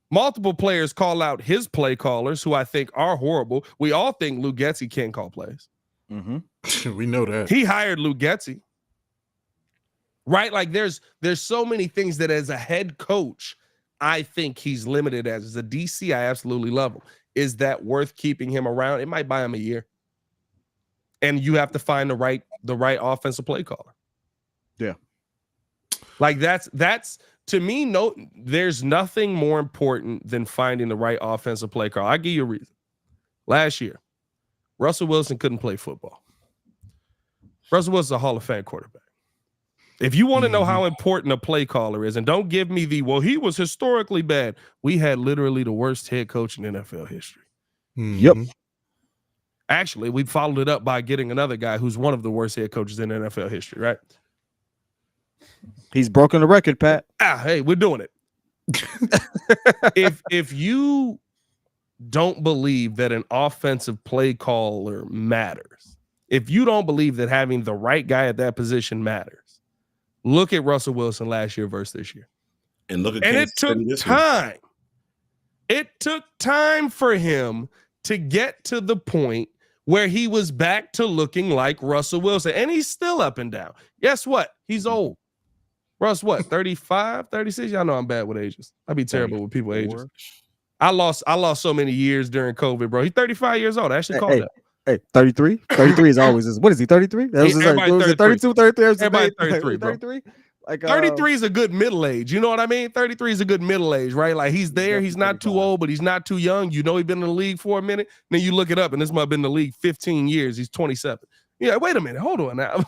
multiple players call out his play callers, who I think are horrible. We all think Lou Getsy can't call plays. We know that. He hired Lou Getsy. Right? Like there's so many things that as a head coach, I think he's limited as a DC. I absolutely love him. Is that worth keeping him around? It might buy him a year. And you have to find the right offensive play caller. Yeah. Like that's to me, there's nothing more important than finding the right offensive play caller. I'll give you a reason. Last year, Russell Wilson couldn't play football. Russell Wilson's a Hall of Fame quarterback. If you want to know how important a play caller is, and don't give me he was historically bad. We had literally the worst head coach in NFL history. Yep. Actually, we followed it up by getting another guy who's one of the worst head coaches in NFL history, right? He's broken the record, Pat. Hey, we're doing it. If you don't believe that an offensive play caller matters, if you don't believe that having the right guy at that position matters, look at Russell Wilson last year versus this year. And look at it took time. It took time for him to get to the point where he was back to looking like Russell Wilson, and he's still up and down. Guess what? He's old. Russ, what, 35, 36? Y'all know I'm bad with ages. I'd be terrible with people ages. I lost so many years during COVID, bro. He's 35 years old. I actually called that. Hey, 33? 33 is always this. What is he, 33? That was Everybody 32, 33? Everybody 33, bro. 33? Like 33 is a good middle age. You know what I mean? 33 is a good middle age, right? Like he's there. He's not too old, but he's not too young. You know he's been in the league for a minute. Then you look it up, and this might have been in the league 15 years. He's 27. Yeah, wait a minute. Hold on now.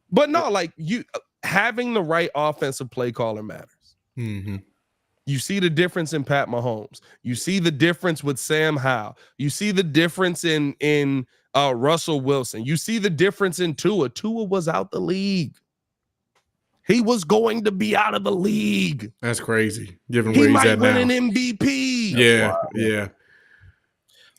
But no, like you having the right offensive play caller matters. Mm-hmm. You see the difference in Pat Mahomes. You see the difference with Sam Howell. You see the difference in Russell Wilson. You see the difference in Tua. Tua was out the league. He was going to be out of the league. That's crazy. Given He where he's might at win now. an MVP. Yeah, yeah.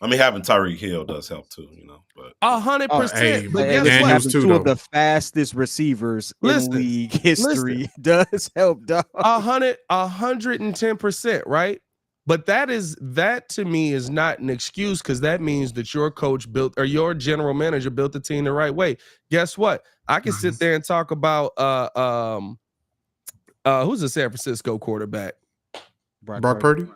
I mean, having Tyreek Hill does help too, you know. But 100%. hey, But man, guess what? Daniels too, two though. of the fastest receivers Listen, in league history does help, dog. 110%, right? But that to me is not an excuse, because that means that your coach built, or your general manager built the team the right way. Guess what? I can sit there and talk about who's the San Francisco quarterback? Brock Purdy?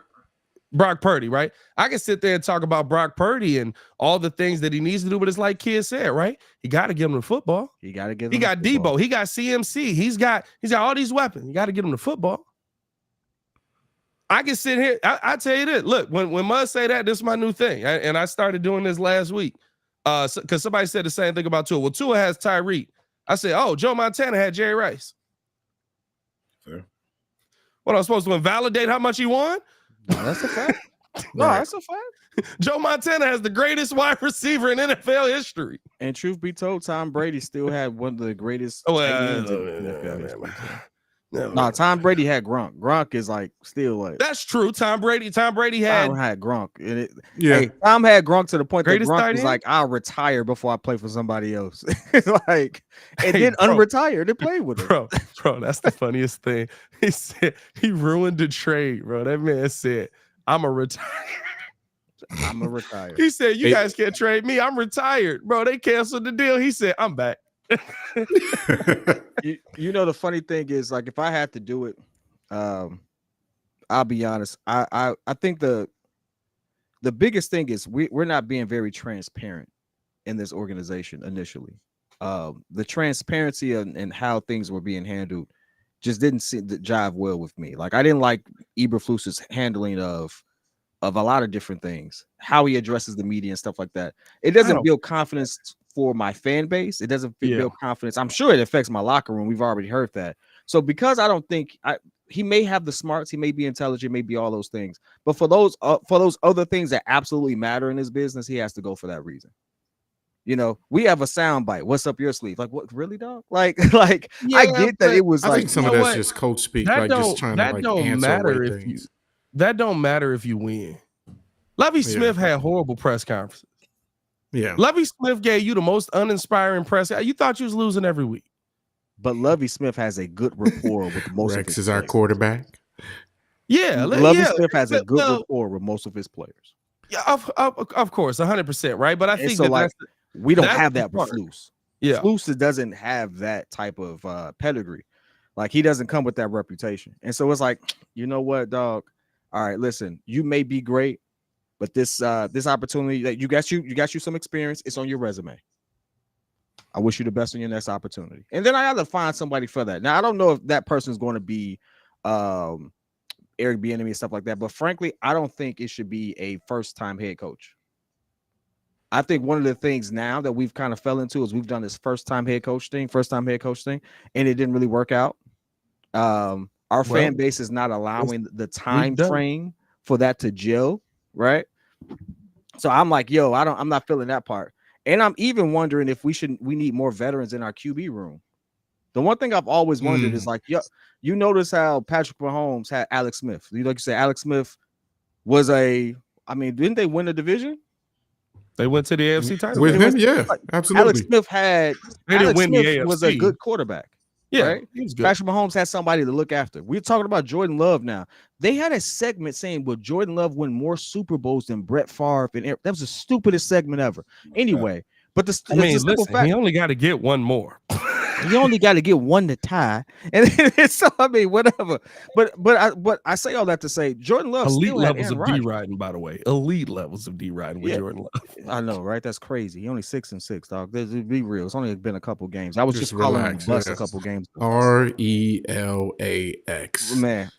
Brock Purdy, right? I can sit there and talk about Brock Purdy and all the things that he needs to do, but it's like Kid said, right? You got to give him the football. You got to give him. He got Debo. He got CMC. He's got all these weapons. You got to give him the football. I can sit here. I tell you this. Look, when Muzz say that, this is my new thing, and I started doing this last week. Because somebody said the same thing about Tua. Well, Tua has Tyreek. I said, oh, Joe Montana had Jerry Rice. fair. What, I'm supposed to invalidate how much he won? No, that's a fact. No, that's a fact. Joe Montana has the greatest wide receiver in NFL history. And truth be told, Tom Brady still had one of the greatest. Oh, tight ends in NFL history. No, Tom Brady had Gronk. Gronk is like still like. That's true. Tom Brady had Tom had Gronk. And Yeah. hey, Tom had Gronk to the point that Greatest tight Gronk was end? like, I'll retire before I play for somebody else. It's like, and Hey, then bro. unretired and play with him. bro, that's the funniest thing. He said he ruined the trade, bro. That man said, I'm a retire. I'm a retire. He said, you Hey. guys can't trade me. I'm retired. Bro, they canceled the deal. He said, I'm back. You know, the funny thing is, like, if I had to do it, I'll be honest. I think the biggest thing is we're not being very transparent in this organization initially. The transparency and how things were being handled just didn't seem to jive well with me. Like, I didn't like Eberflus's handling of a lot of different things, how he addresses the media and stuff like that. It doesn't build confidence for my fan base. It doesn't build confidence. I'm sure it affects my locker room. We've already heard that. So because I don't think he may have the smarts, he may be intelligent, may be all those things, but for those other things that absolutely matter in his business, he has to go for that reason. You know, we have a sound bite. What's up your sleeve? Like, what, really, dog? Like, I get that it was I like, think some of that's just coach speak, like just trying to like answer right things. That don't matter if you win. Lovie Smith had horrible press conferences. Yeah. Lovie Smith gave you the most uninspiring press. You thought you was losing every week. but Lovie Smith has a good rapport with most of Rex his is our players. quarterback. Yeah, Lovie Smith has a good rapport with most of his players. Yeah, of course, 100%, right? But I And think so, like, we don't that's have the that with part. Flus. Yeah, Flus doesn't have that type of pedigree. Like, he doesn't come with that reputation. And so it's like, you know what, dog? All right, listen, you may be great, but this opportunity that you got you some experience. It's on your resume. I wish you the best on your next opportunity. And then I have to find somebody for that. Now, I don't know if that person is going to be Eric Bieniemy and stuff like that, but frankly, I don't think it should be a first-time head coach. I think one of the things now that we've kind of fell into is we've done this first-time head coach thing, and it didn't really work out. Our fan base is not allowing the time frame for that to gel, right? So I'm like, yo, I'm not feeling that part. And I'm even wondering if we need more veterans in our QB room. The one thing I've always wondered is like, you notice how Patrick Mahomes had Alex Smith. Like you said, Alex Smith was didn't they win the division? they went to the AFC title With game. him, yeah, absolutely. Alex Smith They didn't win the AFC. was a good quarterback. Yeah, right? he was good. Patrick Mahomes had somebody to look after. We're talking about Jordan Love now. They had a segment saying, "Will Jordan Love win more Super Bowls than Brett Favre?" And that was the stupidest segment ever. Anyway, but the simple fact, he only got to get one more. you only got to get one to tie, and so I mean, whatever. But I say all that to say, Jordan Love Elite still had levels Aaron of Rodgers. D riding, by the way. Elite levels of D riding with Jordan Love. I know, right? That's crazy. He only 6-6, dog. Let's be real. It's only been a couple games. I was just calling him a bust a couple games ago. RELAX. Man.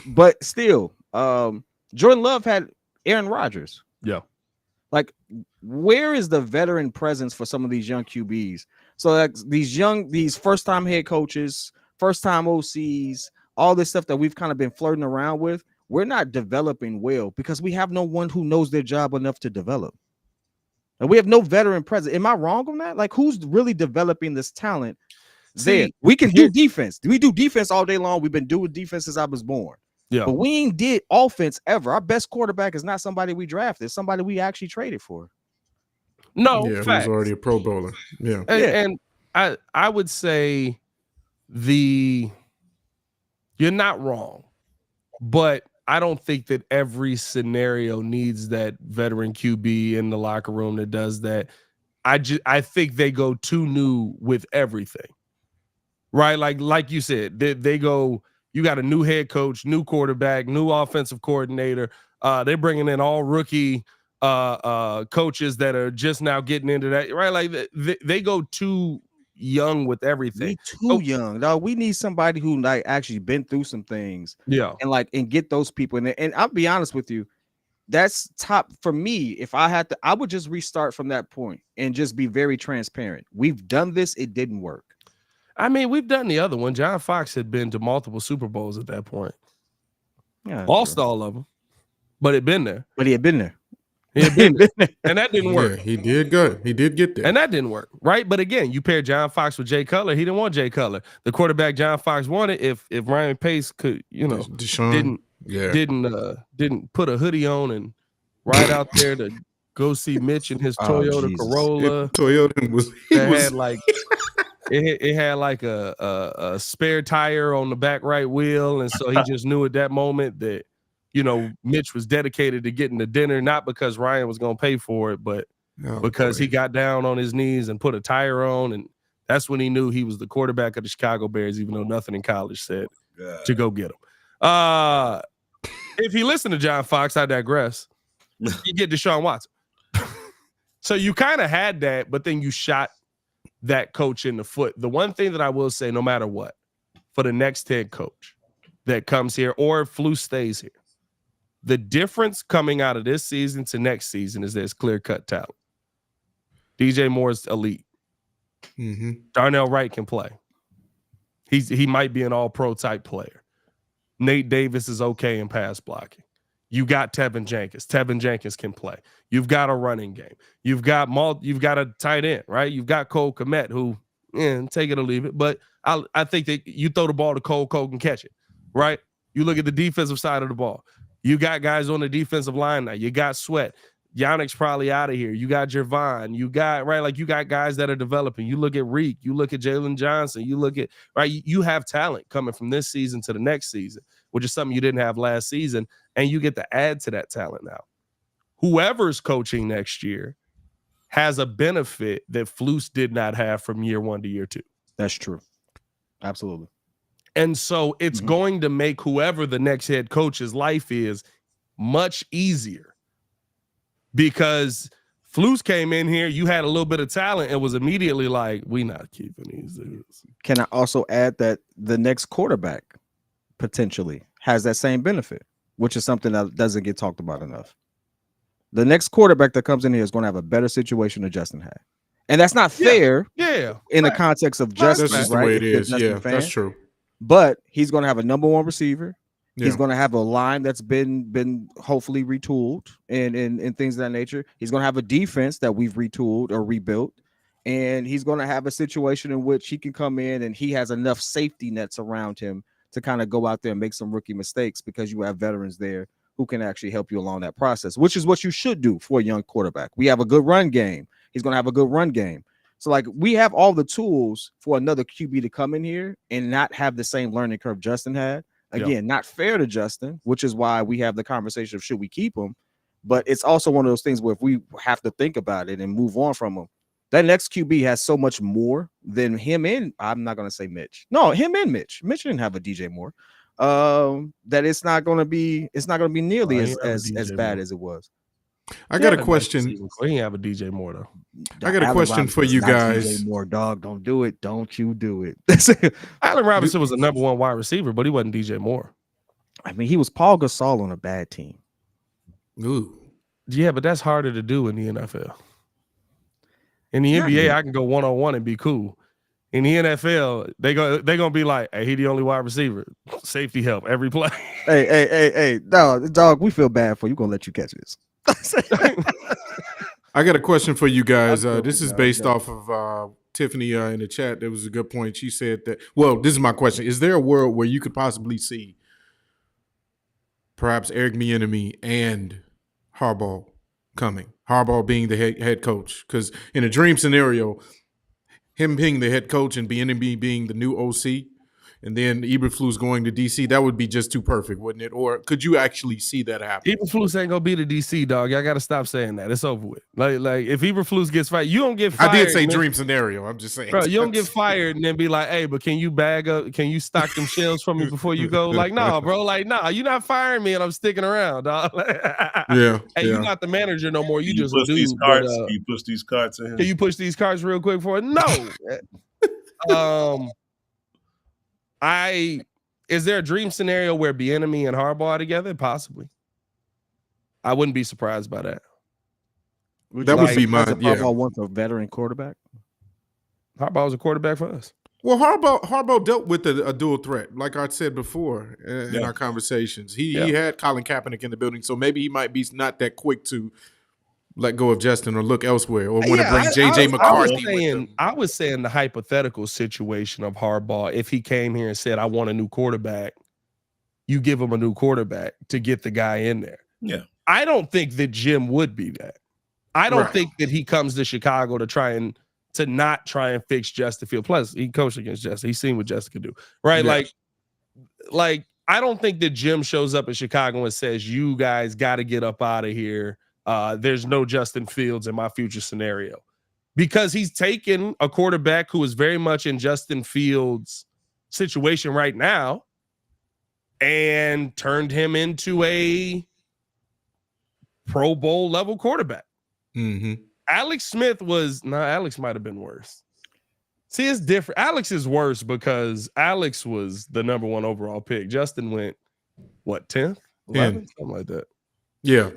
But still, Jordan Love had Aaron Rodgers. Yeah. Like, where is the veteran presence for some of these young QBs? So like these first-time head coaches, first-time OCs, all this stuff that we've kind of been flirting around with, we're not developing well because we have no one who knows their job enough to develop. And we have no veteran presence. Am I wrong on that? Like, who's really developing this talent? We can do defense. We do defense all day long. We've been doing defense since I was born. Yeah. But we ain't did offense ever. Our best quarterback is not somebody we drafted. It's somebody we actually traded for. No, yeah, who's already a Pro Bowler. Yeah. And I would say you're not wrong, but I don't think that every scenario needs that veteran QB in the locker room that does that. I think they go too new with everything, right? Like you said, they go. You got a new head coach, new quarterback, new offensive coordinator. They're bringing in all rookie coaches that are just now getting into that, right? Like they go too young with everything. Young, dog. We need somebody who like actually been through some things, and get those people in there. And I'll be honest with you, that's top for me. If I had to, I would just restart from that point and just be very transparent. We've done this; it didn't work. I mean, we've done the other one. John Fox had been to multiple Super Bowls at that point. Yeah, lost all of them, but had been there. But he had been there. He had been there. And that didn't work. Yeah, he did good. He did get there. And that didn't work, right? But again, you pair John Fox with Jay Cutler. He didn't want Jay Cutler. The quarterback John Fox wanted, if Ryan Pace could, Deshaun, didn't put a hoodie on and ride out there to go see Mitch in his Toyota Corolla. Had like it had like a spare tire on the back right wheel, and so he just knew at that moment that Mitch was dedicated to getting the dinner, not because Ryan was going to pay for it, but because he got down on his knees and put a tire on, and that's when he knew he was the quarterback of the Chicago Bears, even though nothing in college said to go get him. If he listened to John Fox, I digress. You get Deshaun Watson. So you kind of had that, but then you shot that coach in the foot. The one thing that I will say, no matter what, for the next head coach that comes here, or if Flus stays here, the difference coming out of this season to next season is there's clear-cut talent. DJ Moore's elite. Mm-hmm. Darnell Wright can play. He might be an all-pro type player. Nate Davis is okay in pass blocking. You got Tevin Jenkins. Tevin Jenkins can play. You've got a running game. You've got a tight end, right? You've got Cole Kmet, who, take it or leave it. But I think that you throw the ball to Cole can catch it, right? You look at the defensive side of the ball. You got guys on the defensive line now. You got Sweat. Yannick's probably out of here. You got Jervon. You got guys that are developing. You look at Reek. You look at Jalen Johnson. You look at, you have talent coming from this season to the next season, which is something you didn't have last season, and you get to add to that talent now. Whoever's coaching next year has a benefit that Flus did not have from year 1 to year 2. That's true. Absolutely. And so it's going to make whoever the next head coach's life is much easier, because Flus came in here, you had a little bit of talent, and was immediately like, we not keeping these dudes. Can I also add that the next quarterback potentially has that same benefit, which is something that doesn't get talked about enough. The next quarterback that comes in here is going to have a better situation than Justin had. And that's not fair in the context of Justin, that's just the way it is. Yeah, that's true. But he's going to have a number one receiver. Yeah. He's going to have a line that's been hopefully retooled and things of that nature. He's going to have a defense that we've retooled or rebuilt. And he's going to have a situation in which he can come in and he has enough safety nets around him to kind of go out there and make some rookie mistakes, because you have veterans there who can actually help you along that process, which is what you should do for a young quarterback. We have a good run game. He's going to have a good run game. So like we have all the tools for another QB to come in here and not have the same learning curve Justin had. Again, not fair to Justin, which is why we have the conversation of should we keep him. But it's also one of those things where if we have to think about it and move on from him, that next QB has so much more than him and I'm not going to say Mitch. No, him and Mitch. Mitch didn't have a DJ Moore. That it's not going to be nearly as bad as it was. I got a question. He didn't have a DJ Moore though. I got a question for you guys. DJ Moore, dog, don't do it. Don't you do it. Allen Robinson was the number one wide receiver, but he wasn't DJ Moore. I mean, he was Paul Gasol on a bad team. Ooh. Yeah, but that's harder to do in the NFL. In the NBA, I can go one-on-one and be cool. In the NFL, they're gonna be like, hey, he the only wide receiver. Safety help every play. Hey, no, dog, we feel bad for you. Gonna let you catch this. I got a question for you guys. This is based off of Tiffany in the chat. There was a good point. She said that, well, this is my question. Is there a world where you could possibly see perhaps Eric Bieniemy and Harbaugh coming? Harbaugh being the head coach? Because in a dream scenario, him being the head coach and Bieniemy being the new OC, and then Eberflus going to DC, that would be just too perfect, wouldn't it? Or could you actually see that happen? Eberflus ain't gonna be the DC, dog. Y'all gotta stop saying that. It's over with. Like if Eberflus gets fired, you don't get fired. I did say dream scenario. I'm just saying, bro. You don't get fired and then be like, hey, but can you bag up? Can you stock them shelves for me before you go? Like, nah, bro. Like, nah, you're not firing me and I'm sticking around, dog. Yeah. Hey, you're not the manager no more. You just push do. These cards. Can you push these cards in? Can you push these cards real quick for it? No. Is there a dream scenario where Bieniemy and Harbaugh are together? Possibly. I wouldn't be surprised by that. That would be mine. Yeah. Harbaugh wants a veteran quarterback. Harbaugh's a quarterback for us. Well, Harbaugh dealt with a dual threat, like I said before in our conversations. He had Colin Kaepernick in the building, so maybe he might be not that quick to let go of Justin or look elsewhere or want to bring J.J. McCarthy. I was saying the hypothetical situation of Harbaugh, if he came here and said, I want a new quarterback, you give him a new quarterback to get the guy in there. Yeah. I don't think that Jim would be that. I don't think that he comes to Chicago to not try and fix Justin Fields. Plus, he coached against Justin. He's seen what Justin can do. Right? Yeah. Like I don't think that Jim shows up in Chicago and says, you guys got to get up out of here. There's no Justin Fields in my future scenario, because he's taken a quarterback who is very much in Justin Fields' situation right now and turned him into a Pro Bowl level quarterback. Mm-hmm. Alex might have been worse. See, it's different. Alex is worse because Alex was the number one overall pick. Justin went, what, 10th? 11th? Something like that. Yeah,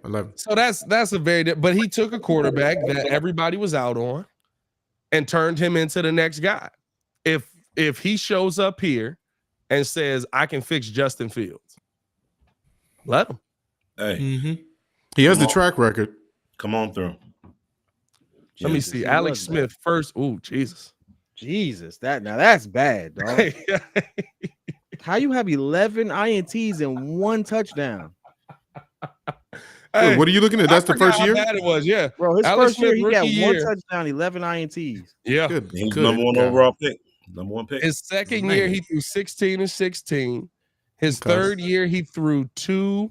11. So that's a but he took a quarterback that everybody was out on and turned him into the next guy. If he shows up here and says, I can fix Justin Fields, let him. Hey. He has the track record. Come on through. Let me see. Alex Smith first. Oh, Jesus. That's bad, dog. How you have 11 INTs and 1 touchdown? Hey, what are you looking at? That's the first year? How bad it was, yeah. Bro, his Alex first year, Smith, he got year. 1 touchdown, 11 INTs. Yeah. Good. Number one overall pick. Number one pick. His second year, he threw 16 and 16. His third year, he threw 2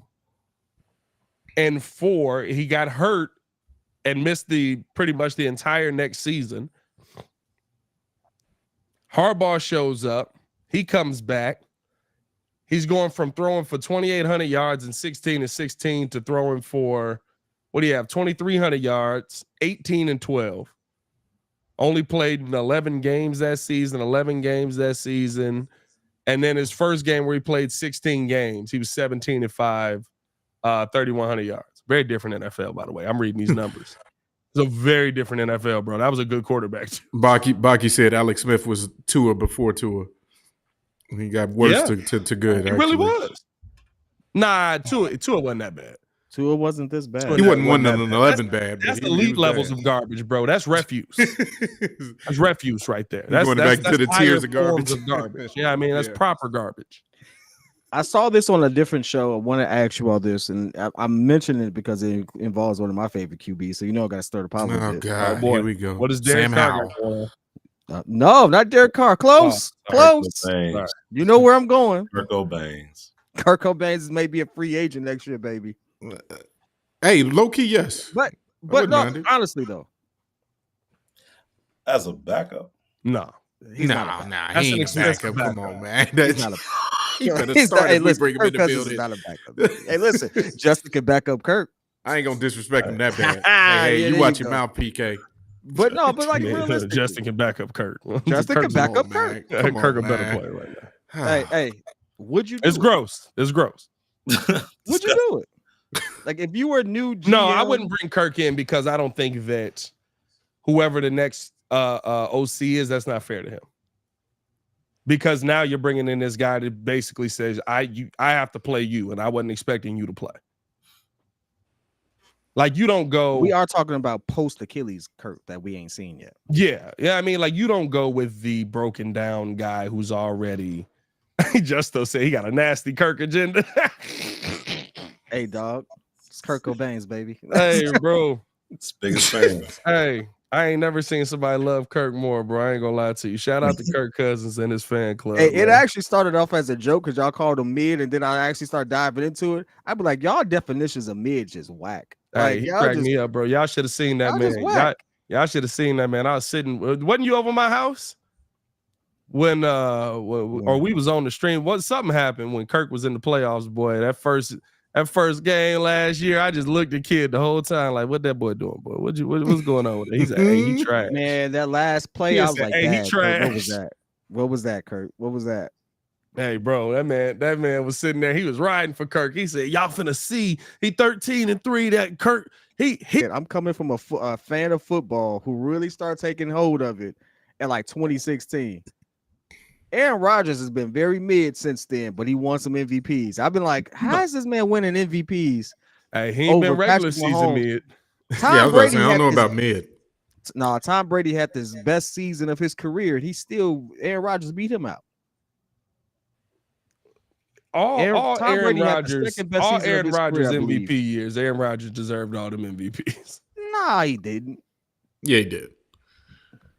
and 4. He got hurt and missed pretty much the entire next season. Harbaugh shows up. He comes back. He's going from throwing for 2,800 yards and 16 and 16 to throwing for, 2,300 yards, 18 and 12. Only played in 11 games that season. And then his first game where he played 16 games, he was 17 and 5, 3,100 yards. Very different NFL, by the way. I'm reading these numbers. It's a very different NFL, bro. That was a good quarterback, too. Baki said Alex Smith was Tua before Tua. He got worse to good. It really was. Nah, Tua wasn't that bad. Tua wasn't this bad. He wasn't 1 and 11 bad. That's elite levels of garbage, bro. That's refuse. That's refuse right there. That's going back to the tiers of garbage. Yeah, I mean, that's proper garbage. I saw this on a different show. I want to ask you all this, and I'm mentioning it because it involves one of my favorite QBs. So you know, I got to stir the pot a little Oh bit. God, boy. here we go. What is Derek Sam Carr Howell? going on? No, not Derek Carr. Close, close. Bangs. You know where I'm going. Kirk Bangs. Kirk Cobain may be a free agent next year, baby. Hey, low key, yes. But wouldn't no, mind it. honestly though, As a backup. No. he's Nah, That's he an ain't a expensive backup. Come backup. on, man. He's not a He better he's start not, hey, if we listen, bring him Kirk in the Cousins is building. not a backup. Hey, listen, Justin can back up Kirk. I ain't gonna disrespect him that bad. Yeah, Hey, there you you watch your go. mouth, PK. But no, but like Man, realistically, Justin can back up Kirk. Justin can Kirk's- back Come up on, Kirk. man. Come Kirk on, a better man. player right now. Hey, would you do It's it? gross. It's gross. Would you do it? Like if you were new GM, No, I wouldn't bring Kirk in because I don't think that whoever the next OC is, that's not fair to him. Because now you're bringing in this guy that basically says, I have to play you, and I wasn't expecting you to play. Like you don't go. We are talking about post Achilles Kirk that we ain't seen yet. Yeah. I mean, like you don't go with the broken down guy who's already. Justo say he got a nasty Kirk agenda. Hey, dog, it's Kirk Cobain's baby. Hey, bro. It's biggest fan. Hey, I ain't never seen somebody love Kirk more, bro. I ain't gonna lie to you. Shout out to Kirk Cousins and his fan club. Hey, it man. actually started off as a joke because y'all called him mid, and then I actually started diving into it. I'd be like, y'all definitions of mid just whack. Hey, Like, he y'all cracked just- me up, bro. Y'all should have seen that Y'all just man. whack. Y'all should have seen that man. I was sitting. Wasn't you over my house when or we was on the stream? Something happened when Kirk was in the playoffs, boy. That first game last year, I just looked at kid the whole time like, what that boy doing, boy? What's going on with it? He's like, hey, he trash. Man, that last play, He I was said, like, hey, he "Dad, Kurt, what was trash." that? What was that, Kurt? What was that? Hey, bro, that man was sitting there. He was riding for Kirk. He said, y'all finna see he 13-3. That Kirk, he I'm coming from a fan of football who really started taking hold of it at like 2016. Aaron Rodgers has been very mid since then, but he won some MVPs. I've been like, how is this man winning MVPs? Hey, he ain't been over regular Patrick season Mahomes. mid. Tom Yeah, I was about to Brady say, I don't had know this- about mid. No, Tom Brady had this best season of his career, and Aaron Rodgers beat him out. All Tom Aaron Brady had the Rodgers, second best all season of Aaron his Rodgers career, I MVP believe. years, Aaron Rodgers deserved all them MVPs. Nah, he didn't. Yeah, he did.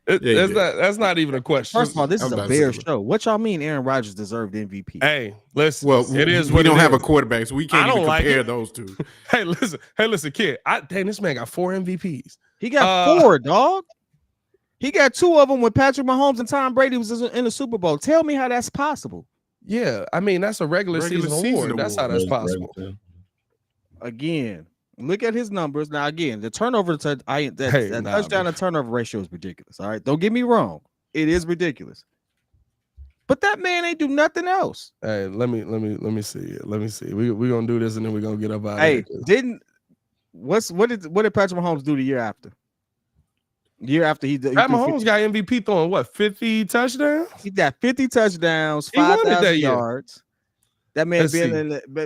Yeah, he did. That's not even a question. First of all, this I is was a about to say, Bears show. What y'all mean Aaron Rodgers deserved MVP? Hey, listen. Well, it is. we what don't it have is. a quarterback, so we can't I don't even like compare it. those two. Hey, listen, kid. Dang, this man got 4 MVPs. He got 4, dog. He got 2 of them when Patrick Mahomes and Tom Brady was in the Super Bowl. Tell me how that's possible. Yeah, I mean that's a regular season award. That's how that's possible. Again, look at his numbers. Now, again, the turnover touchdown to turnover ratio is ridiculous. All right, don't get me wrong, it is ridiculous. But that man ain't do nothing else. Hey, let me see it. Let me see. We're gonna do this and then we're gonna get up out Hey, of here. what did Patrick Mahomes do the year after? The year after he Pat Mahomes got MVP throwing what 50 touchdowns? He got 50 touchdowns, He won it 5,000 that year. yards. That man Let's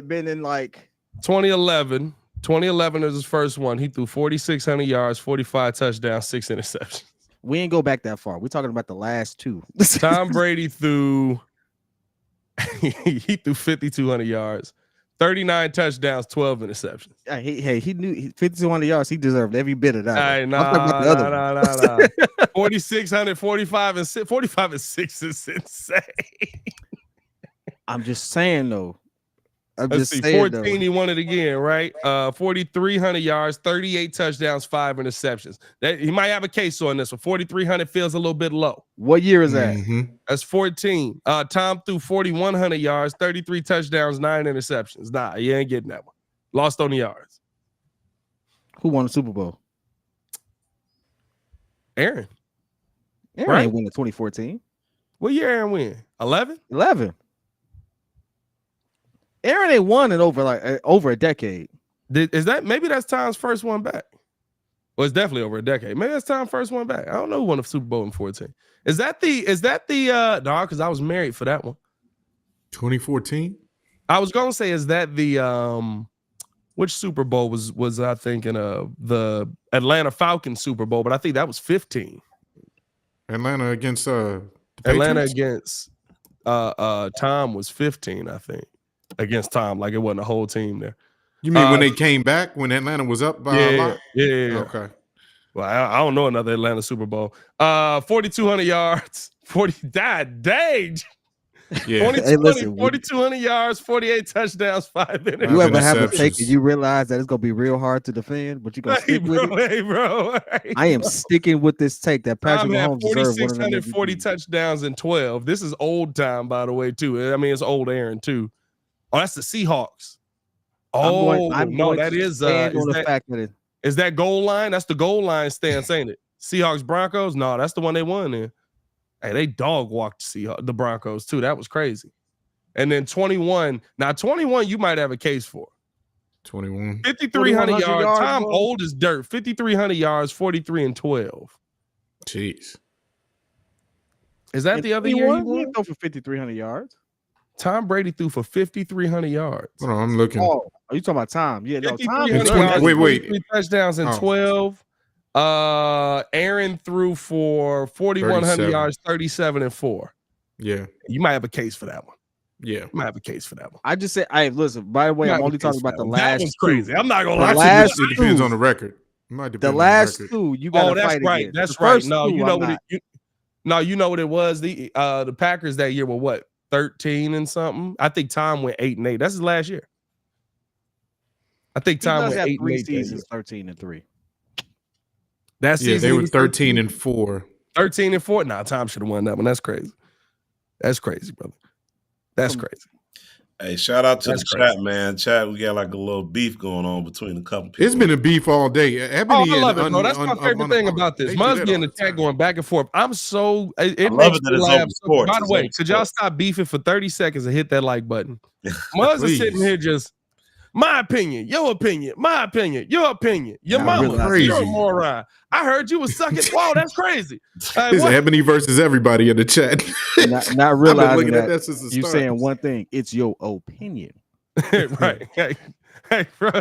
been in like 2011. 2011 is his first one. He threw 4,600 yards, 45 touchdowns, 6 interceptions. we ain't go back that far. We're talking about the last 2. Tom Brady threw he threw 5,200 yards, 39 touchdowns, 12 interceptions. He knew 5,200 yards. He deserved every bit of that. Hey, I'm talking about the other one. nah. 4,600, 45 and 6 is insane. I'm just saying though. Let's see, 14. He won it again, right? 4,300 yards, 38 touchdowns, 5 interceptions. He might have a case on this one. 4,300 feels a little bit low. What year is that? Mm-hmm. That's 14. Tom threw 4,100 yards, 33 touchdowns, 9 interceptions. Nah, you ain't getting that one. Lost on the yards. Who won the Super Bowl? Aaron. Aaron ain't win in 2014. What year Aaron win? 11? 11. Aaron ain't won in over a decade. Is that maybe that's Tom's first one back? Well, it's definitely over a decade. Maybe that's Tom's first one back. I don't know who won the Super Bowl in 14. Is that the no, because I was married for that one. 2014? I was gonna say, is that the which Super Bowl was I thinking of? The Atlanta Falcons Super Bowl, but I think that was 15. Atlanta against the Atlanta Patriots? against Tom was 15, I think. against Tom. Like it wasn't a whole team there. You mean when they came back, when Atlanta was up by a lot? Yeah. Okay. Well, I don't know another Atlanta Super Bowl. 4,200 yards, 40. God dang. Yeah. 4,200 yards, 48 touchdowns, 5 interceptions. You ever have a take and you realize that it's gonna be real hard to defend, but you're gonna stick with it? Hey, bro. I am sticking with this take that Patrick Mahomes deserved 4,640 touchdowns in 12. This is old time, by the way, too. I mean, it's old Aaron, too. Oh, that's the Seahawks. Is that goal line? That's the goal line stance, ain't it? Seahawks Broncos? No, that's the one they won in. Hey, they dog walked the Broncos too. That was crazy. And then 21. Now 21, you might have a case for. 21. 5,300 yards. Tom bro. old as dirt. 5,300 yards, 43 and 12. Jeez. Is that the other year he won? Throw for 5,300 yards. Tom Brady threw for 5,300 yards. Hold on, I'm looking. Oh, are you talking about Tom? Yeah, no, Tom. Wait. 3 touchdowns in 12. Aaron threw for 4,100 yards, 37 and 4. Yeah. You might have a case for that one. Yeah. You might have a case for that one. I just said, hey, listen, by the way, I'm only talking about the last. That was crazy. I'm not gonna lie. lie. It depends on the record. The last two, you got to fight right. against. That's the right. Two, No, you know what you know what it was. The Packers that year were what, 13 and something. I think Tom went 8-8. That's his last year. I think Tom went 8 3 seasons, 13-3. That season they were 13 and 4. 13 and 4. Nah, Tom should have won that one. That's crazy. That's crazy, brother. That's crazy. Hey, shout out to the chat, man. Chat, we got like a little beef going on between a couple people. It's been a beef all day. I love it, bro. That's my favorite thing about this. Muzz getting the tag going back and forth. I'm so it makes me laugh. By the way, could y'all stop beefing for 30 seconds and hit that like button? Muzz is sitting here just my opinion, your opinion, my opinion, your opinion, your mama, you're a moron. I heard you was sucking. Whoa, that's crazy. It's Ebony versus everybody in the chat. Not realizing that you saying one thing. It's your opinion. Right. Hey, bro,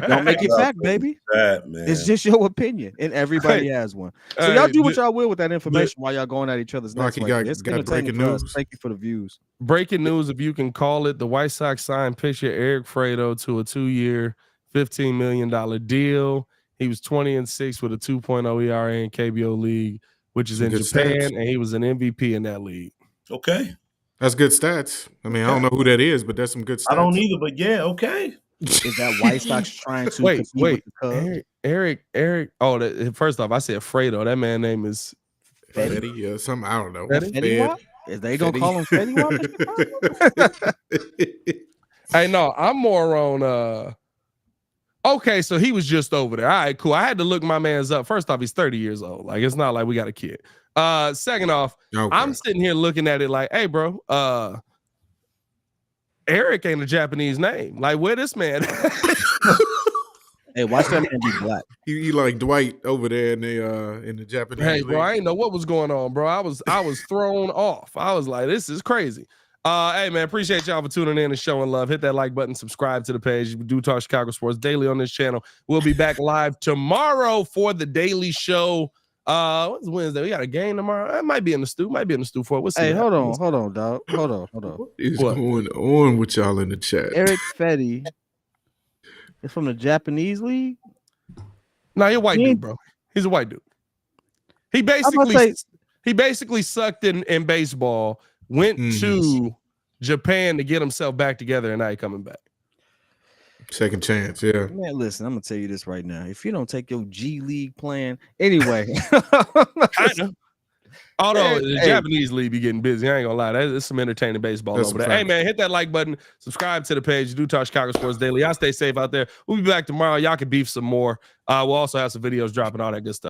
don't make it fact, baby. It's just your opinion, and everybody has one. So y'all do what y'all will with that information while y'all going at each other's necks. It's got breaking news. Thank you for the views. Breaking news, if you can call it. The White Sox signed pitcher Eric Fredo to a 2-year, $15 million deal. He was 20-6 with a 2.0 ERA in KBO League, which is in Japan, and he was an MVP in that league. Okay. That's good stats. I mean, I don't know who that is, but that's some good stats. I don't either, but yeah, okay. Is that White Sox trying to wait? Eric. Oh, first off, I said Fredo. That man's name is Fetty or something. I don't know. Fetty? Is they gonna call him Fetty? Hey, no, I'm more on. Okay, so he was just over there. All right, cool. I had to look my man's up. First off, he's 30 years old. Like, it's not like we got a kid. Second off, I'm sitting here looking at it like, hey, bro, Eric ain't a Japanese name. Like, where this man? Hey, watch that man be black. He like Dwight over there in the Japanese. Hey, bro, I ain't know what was going on, bro. I was thrown off. I was like, this is crazy. Hey, man, appreciate y'all for tuning in and showing love. Hit that like button, subscribe to the page. We do talk Chicago sports daily on this channel. We'll be back live tomorrow for the Daily Show. What's Wednesday? We got a game tomorrow. It might be in the stew. For it. We'll see. Hey, hold on, dog. Hold on. What is going on with y'all in the chat? Eric Fetty is from the Japanese league. No, you're a white dude, bro. He's a white dude. He basically sucked in baseball. Went to Japan to get himself back together, and now he's coming back. Second chance, yeah. Man, listen, I'm gonna tell you this right now. If you don't take your G League plan, anyway. Although the Japanese league be getting busy, I ain't gonna lie. That's some entertaining baseball over there. Hey, man, hit that like button, subscribe to the page. Do talk Chicago Sports Daily. Y'all stay safe out there. We'll be back tomorrow. Y'all can beef some more. We'll also have some videos dropping, all that good stuff.